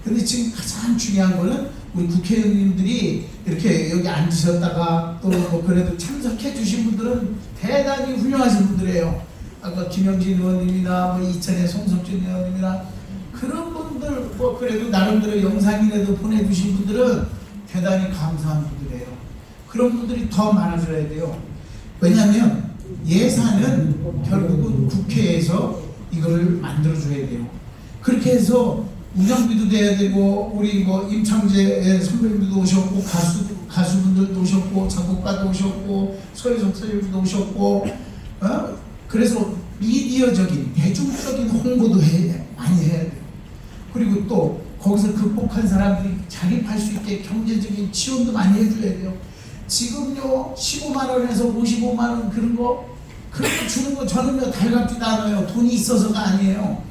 근데 지금 가장 중요한 거는 우리 국회의원님들이 이렇게 여기 앉으셨다가 또 뭐 그래도 참석해 주신 분들은 대단히 훌륭하신 분들이에요. 아까 김영진 의원님이나 뭐 이천의 송석준 의원님이나 그런 분들 뭐 그래도 나름대로 영상이라도 보내주신 분들은 대단히 감사한 분들이에요. 그런 분들이 더 많아져야 돼요. 왜냐하면 예산은 결국은 국회에서 이거를 만들어줘야 돼요. 그렇게 해서 운영비도 돼야 되고 우리 뭐 임창재 선배님도 오셨고 가수분들도 오셨고 작곡가도 오셨고 서희석 선생님도 오셨고 그래서 미디어적인 대중적인 홍보도 많이 해야 돼요. 그리고 또 거기서 극복한 사람들이 자립할 수 있게 경제적인 지원도 많이 해줘야 돼요. 지금요 15만 원에서 55만 원 그런 거 주는 거 저는요 달갑지도 않아요. 돈이 있어서가 아니에요.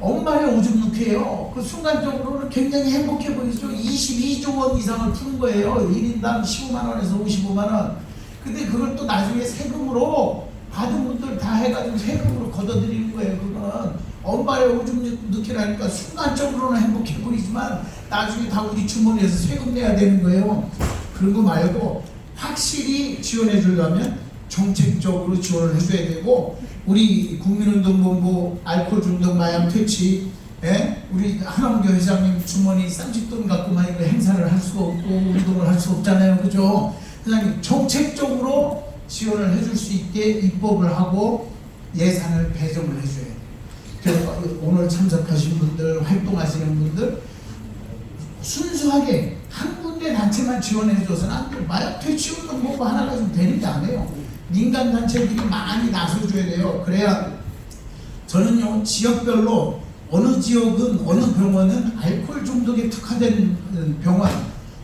엄마의 오줌 누게요. 그 순간적으로는 굉장히 행복해 보이죠. 22조 원 이상을 푸는 거예요. 1인당 15만 원에서 55만 원. 근데 그걸 또 나중에 세금으로 받은 분들 다 해가지고 세금으로 걷어들이는 거예요. 그거는 엄마의 오줌 누기라니까 순간적으로는 행복해 보이지만 나중에 다 우리 주머니에서 세금 내야 되는 거예요. 그런 거 말고 확실히 지원해 주려면 정책적으로 지원을 해줘야 되고 우리 국민운동본부 알코올 중독 마약 퇴치 우리 한원교 회장님 주머니 30돈 갖고만 이거 행사를 할 수가 없고 운동을 할 수 없잖아요. 그죠? 그냥 정책적으로 지원을 해줄 수 있게 입법을 하고 예산을 배정을 해줘야 돼요. 그래서 오늘 참석하신 분들 활동하시는 분들 순수하게 한 군데 단체만 지원해줘서는 안 돼요. 마약 퇴치 운동 본부 하나 가지고 되는 게 아니에요. 민간 단체들이 많이 나서줘야 돼요. 그래야 저는요 지역별로 어느 지역은 어느 병원은 알코올 중독에 특화된 병원,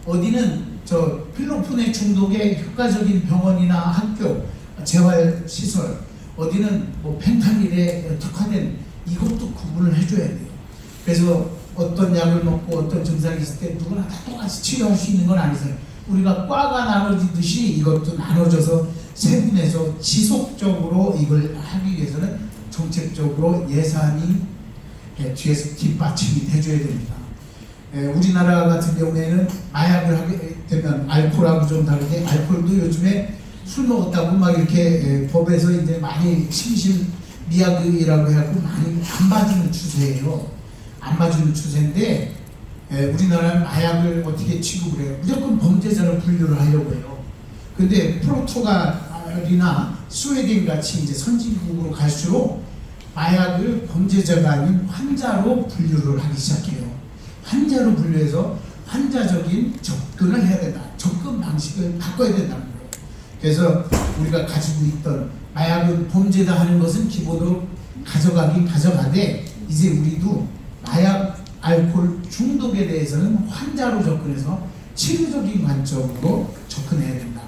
어디는 저 필로폰의 중독에 효과적인 병원이나 학교, 재활시설, 어디는 뭐 펜타닐에 특화된 이것도 구분을 해줘야 돼요. 그래서 어떤 약을 먹고 어떤 증상이 있을 때 누구나 다 똑같이 치료할 수 있는 건 아니세요. 우리가 과가 나눠지듯이 이것도 나눠져서 세분해서 지속적으로 이걸 하기 위해서는 정책적으로 예산이 뒤에서 뒷받침이 돼줘야 됩니다. 우리나라 같은 경우에는 마약을 하게 되면 알코올하고 좀 다르게 알코올도 요즘에 술 먹었다고 막 이렇게 법에서 이제 많이 심신미약이라고 해갖고 많이 안 봐주는 추세예요. 안 봐주는 추세인데 우리나라는 마약을 어떻게 취급을 해요? 무조건 범죄자로 분류를 하려고 해요. 근데 포르투갈이나 스웨덴 같이 이제 선진국으로 갈수록 마약을 범죄자가 아닌 환자로 분류를 하기 시작해요. 환자로 분류해서 환자적인 접근을 해야 된다. 접근 방식을 바꿔야 된다는 거예요. 그래서 우리가 가지고 있던 마약은 범죄다 하는 것은 기본으로 가져가긴 가져가되 이제 우리도 마약 알코올 중독에 대해서는 환자로 접근해서 치료적인 관점으로 접근해야 된다.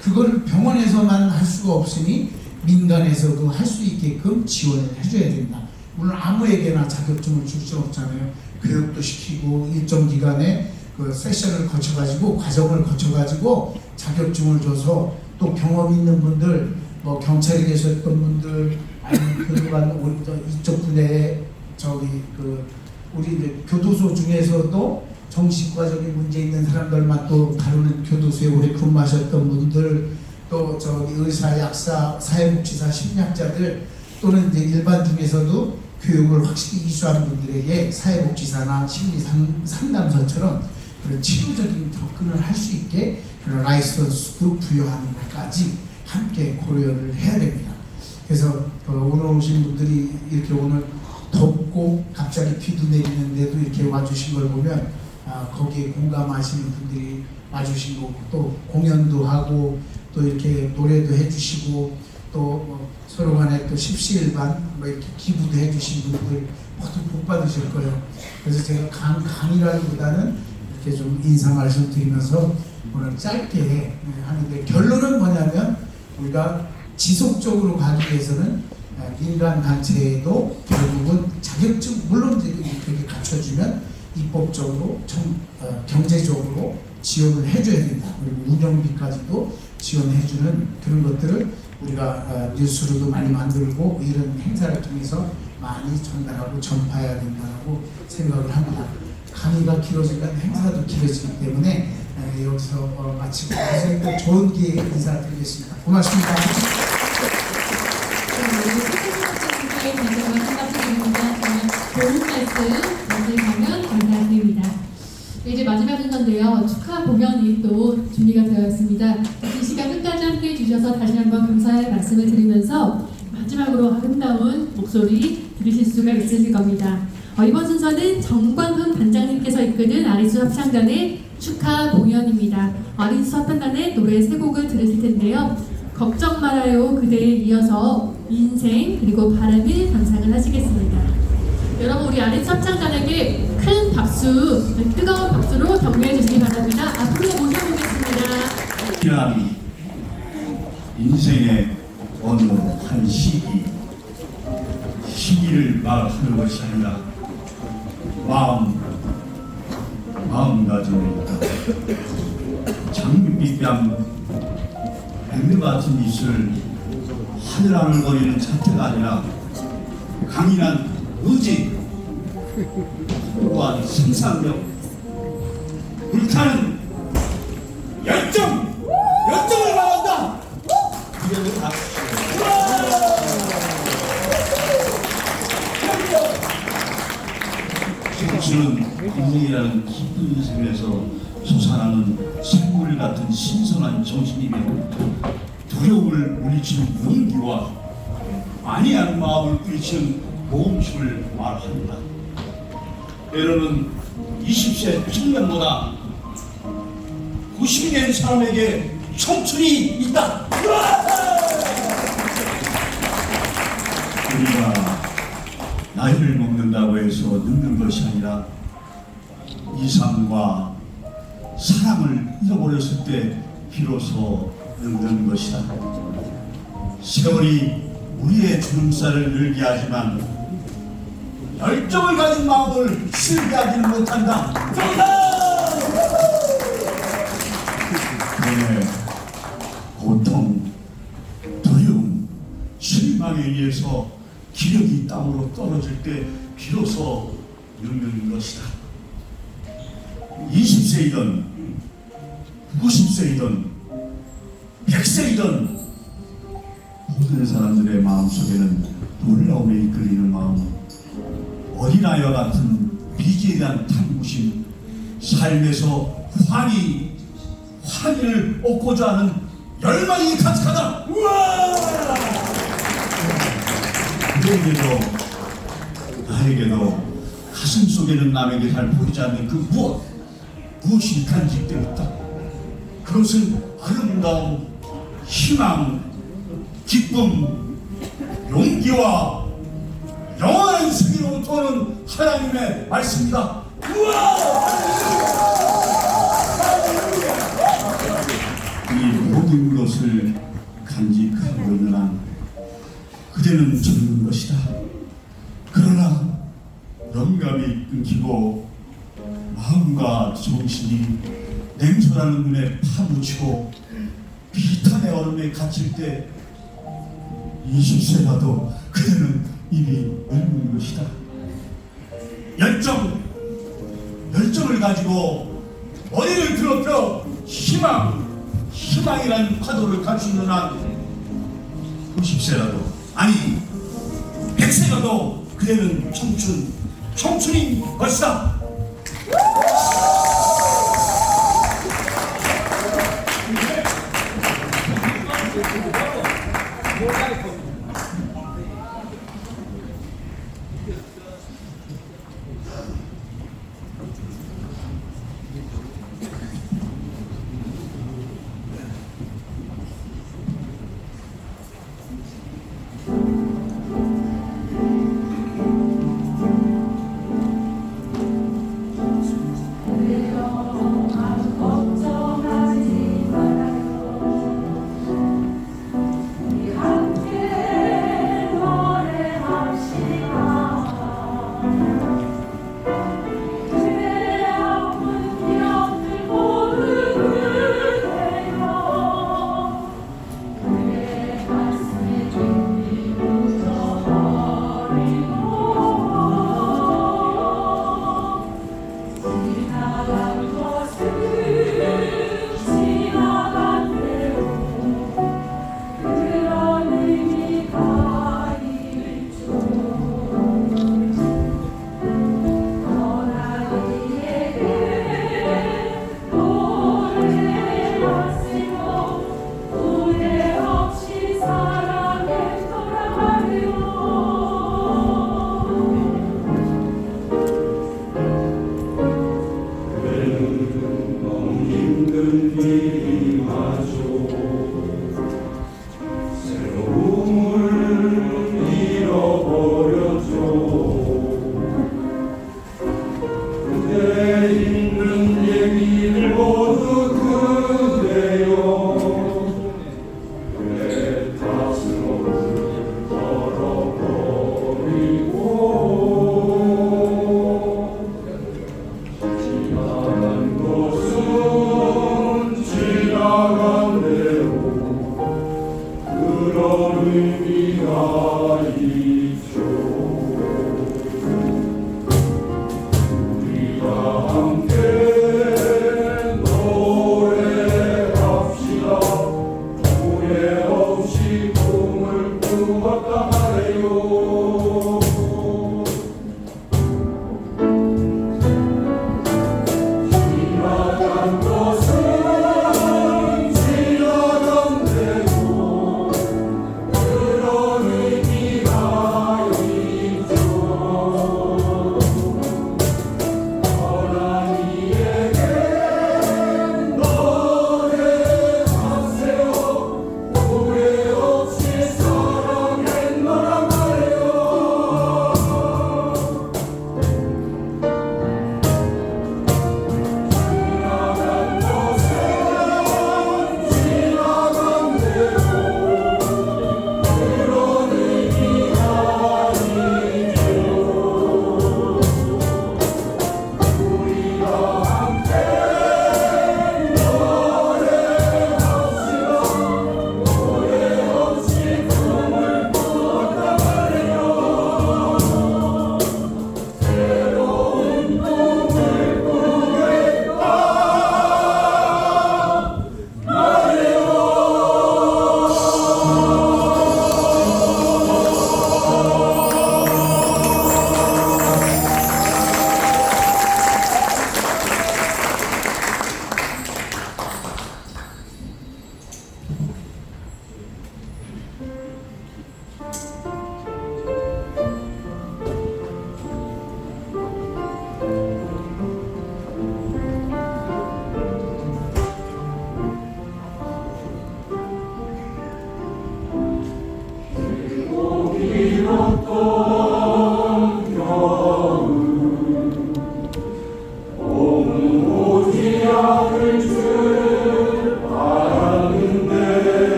그거를 병원에서만 할 수가 없으니 민간에서도 할 수 있게끔 지원을 해줘야 된다. 물론 아무에게나 자격증을 줄 수 없잖아요. 교육도 시키고 일정 기간에 그 세션을 거쳐가지고 과정을 거쳐가지고 자격증을 줘서 또 경험 있는 분들, 뭐 경찰에 계셨던 분들, 아니면 그동안 이쪽 부대에 저기 그 우리 이제 교도소 중에서도 정신과적인 문제 있는 사람들만 또 다루는 교도소에 오래 근무하셨던 분들, 또 저기 의사, 약사, 사회복지사, 심리학자들, 또는 이제 일반 중에서도 교육을 확실히 이수한 분들에게 사회복지사나 심리상담소처럼 그런 치료적인 접근을 할 수 있게 그런 라이선스도 부여하는 것까지 함께 고려를 해야 됩니다. 그래서 오늘 오신 분들이 이렇게 오늘 덥고 갑자기 비도 내리는데도 이렇게 와주신 걸 보면 거기에 공감하시는 분들이 와주신 거고, 또 공연도 하고 또 이렇게 노래도 해주시고 또 서로 간에 또 십시일반 이렇게 기부도 해주신 분들 모두 복 받으실 거예요. 그래서 제가 강의라기보다는 이렇게 좀 인사 말씀 드리면서 오늘 짧게 하는데, 결론은 뭐냐면 우리가 지속적으로 가기 위해서는 민간 단체에도 결국은 자격증 물론 그렇게 갖춰주면 입법적으로 경제적으로 지원을 해줘야 된다. 그리고 운영비까지도 지원해주는 그런 것들을 우리가 뉴스로도 많이 만들고 이런 행사를 통해서 많이 전달하고 전파해야 된다고 생각을 합니다. 강의가 길어지면 행사도 길어지기 때문에 여기서 마치고 선생님들 좋은 기회에 인사드리겠습니다. 고맙습니다. 좋은 말씀 감사하면 감사드립니다. 이제 마지막 순서인데요. 축하 공연이 또 준비가 되어 있습니다. 이 시간 끝까지 함께 해주셔서 다시 한번 감사의 말씀을 드리면서 마지막으로 아름다운 목소리 들으실 수가 있으실 겁니다. 이번 순서는 정광훈 단장님께서 이끄는 아리수 합창단의 축하 공연입니다. 아리수 합창단의 노래 세 곡을 들으실 텐데요. 걱정 말아요 그대에 이어서 인생 그리고 바람을 감상을 하시겠습니다. 여러분 우리 아리수 합창단에게 큰 박수, 뜨거운 박수로 격려해 주시기 바랍니다. 앞으로 모셔보겠습니다. 지난 인생의 어느 한 시기를 말하는 것이 아니라 마음가짐입니다. 장밋빛뺨 백미 같은 입술, 하늘하늘거리는 자태가 아니라 강인한 의지, 고고한 생산력, 불타는 열정을 말한다. 이름을 다 정치는 인생이라는 깊은 샘에서 솟아나는 샘물 같은 신선한 정신이며 두려움을 물리치는 용기와 안이한 마음을 부딪히는 모험심을 말합니다. 때로는 20세 청년보다 90이 된 사람에게 청춘이 있다. 우리가 나이를 먹는다고 해서 늙는 것이 아니라 이상과 사랑을 잃어버렸을 때 비로소 늙는 것이다. 세월이 우리의 주름살을 늙게 하지만 열정을 가진 마음을 슬게 하지는 못한다. 네, 고통, 두려움, 실망에 의해서 기력이 땅으로 떨어질 때 비로소 늙는 것이다. 20세이든 90세이든 100세이든 모든 사람들의 마음속에는 놀라움에 이끌리는 마음, 어린아이와 같은 미지에 대한 탐구심, 삶에서 환희를 얻고자 하는 열망이 가득하다. 나에게도 가슴 속에는 남에게 잘 보이지 않는 그 무엇이 간직되어 있다. 그것은 아름다움, 희망, 기쁨, 용기와 영원한 세계로부터 오는 하나님의 말씀이다. 이 모든 것을 간직하고 있는 한 그대는 젊은 것이다. 그러나 영감이 끊기고 마음과 정신이 냉철한 눈에 파묻히고 비탄의 얼음에 갇힐 때 20세라도 그대는 이미 늙은 것이다. 열정 열정을 가지고 머리를 들어펴 희망이라는 파도를 갈 수 있는 한 90세라도 아니 100세라도 그대는 청춘인 것이다.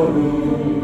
여름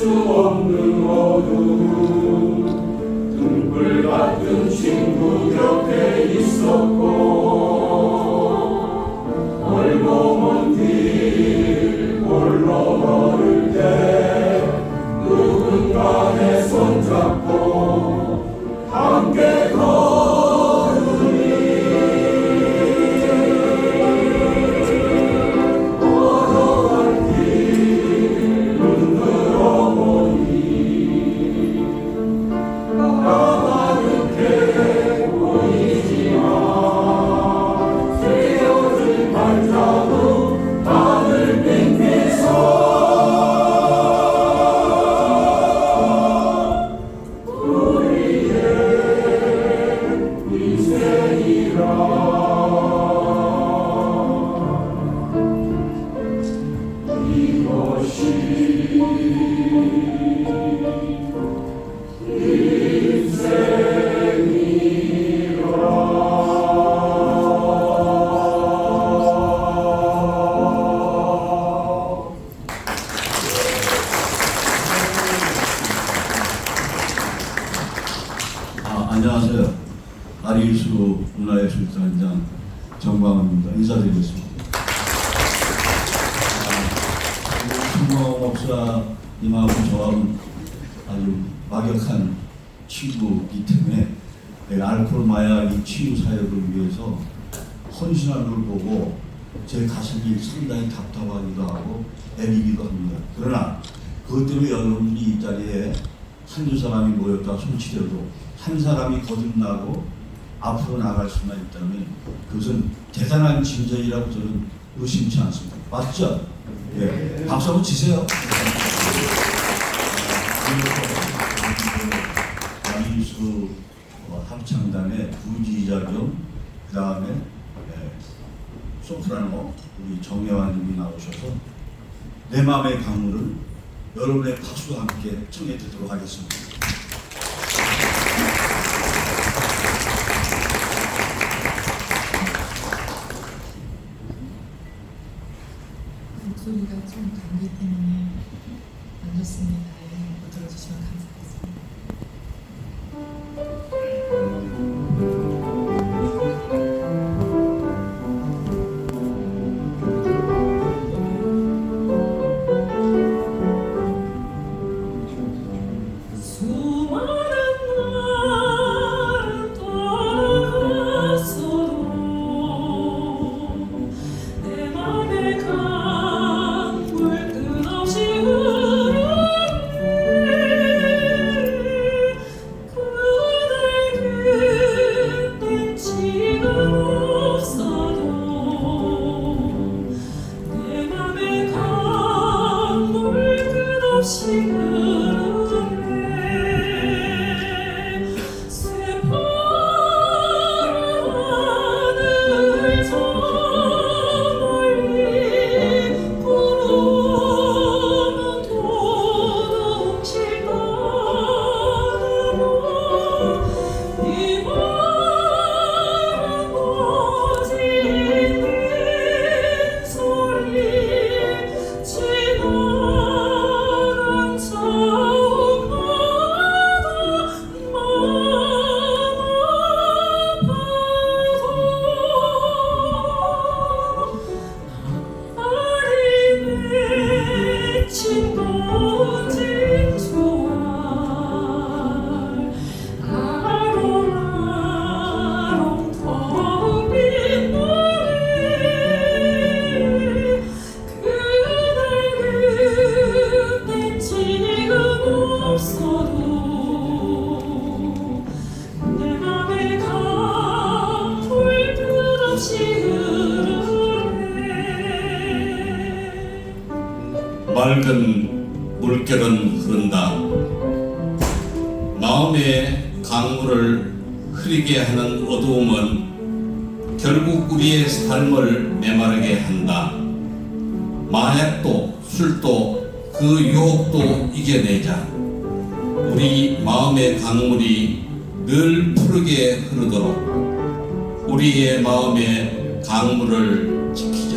없는 어둠 등불 같은 친구 곁에 있었고 멀고먼 길 홀로 걸을 때 누군가 내 손잡고 함께 안녕하세요. 아리수 문화예술단장 정광훈입니다. 인사드리겠습니다. 김모 목사님하고 저하고는 아주 막역한 친구이기 때문에 알코올 마약이 치유 사역을 위해서 헌신하는 걸 보고 제 가슴이 상당히 답답하기도 하고 애리기도 합니다. 그러나 그것 때문에 여러분이 이 자리에 한두 사람이 모였다 손치더라도 한 사람이 거듭나고 앞으로 나갈 수만 있다면 그것은 대단한 진전이라고 저는 의심치 않습니다. 맞죠? 예. 박수 한번 치세요. 아리수 합창단의 부지휘자 겸 그 다음에 소프라노 우리 정혜환님이 나오셔서 내 마음의 강물을 여러분의 박수와 함께 청해 듣도록 하겠습니다. 목소리가 좀 감기 때문에 안 좋습니다. 못 들어주시면 감사하겠습니다. 맑은 물결은 흐른다. 마음의 강물을 흐리게 하는 어두움은 결국 우리의 삶을 메마르게 한다. 마약도 술도 그 유혹도 이겨내자. 우리 마음의 강물이 늘 푸르게 흐르도록 우리의 마음의 강물을 지키자.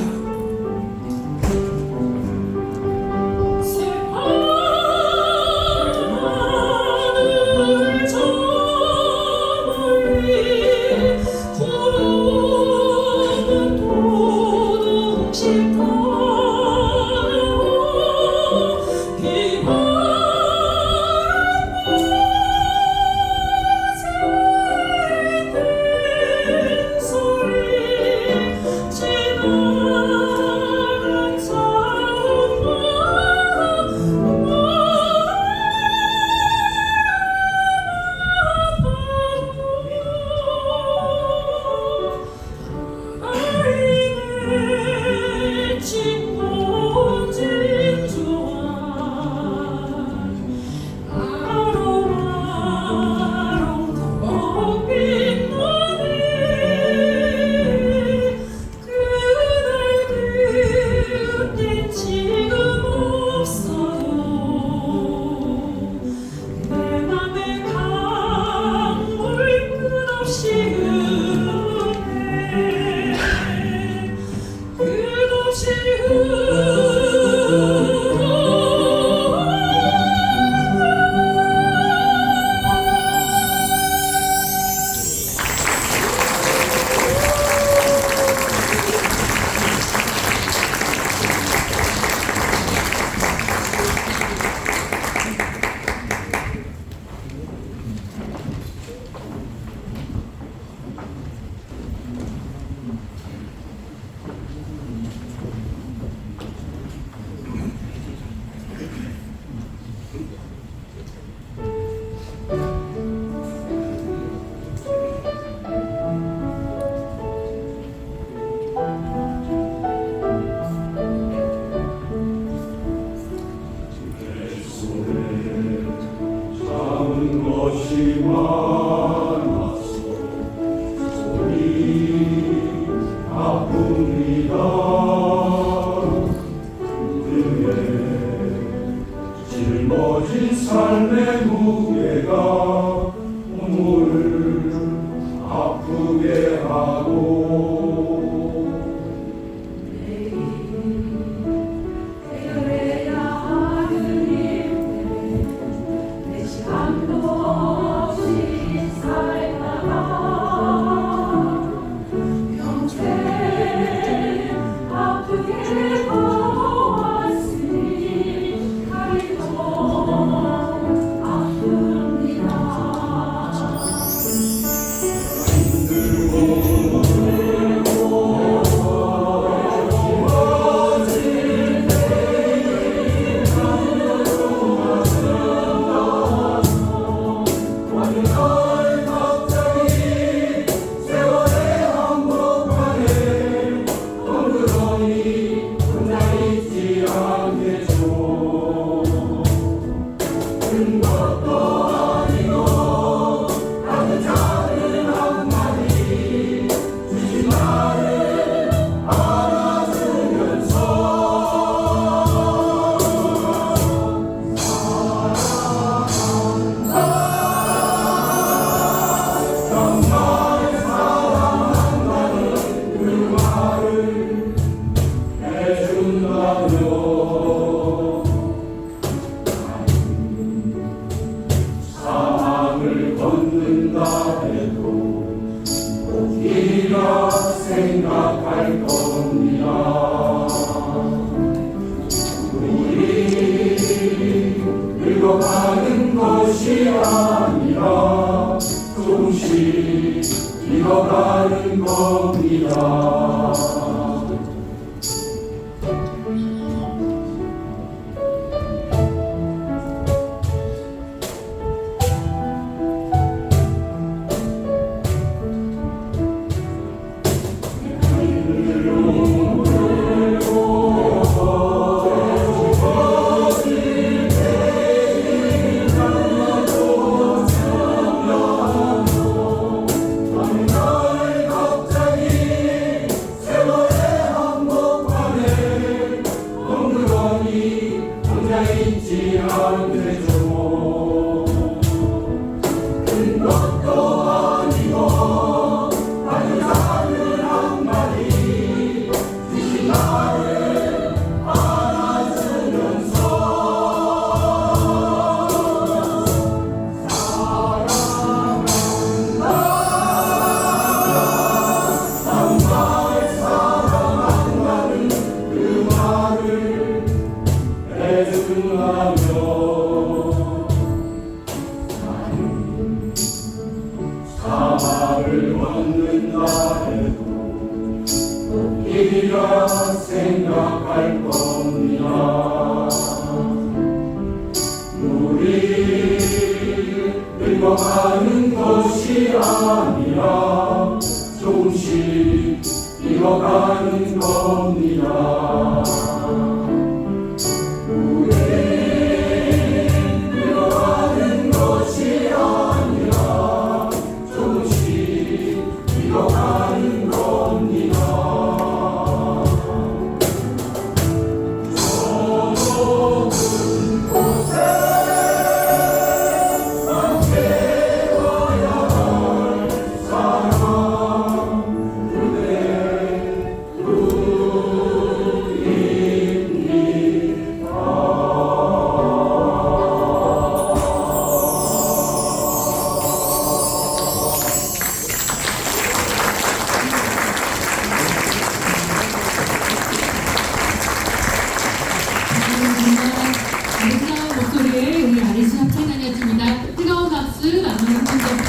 아름다운 목소리의 우리 아리수 합창단이었습니다. 뜨거운 박수, 만만한 손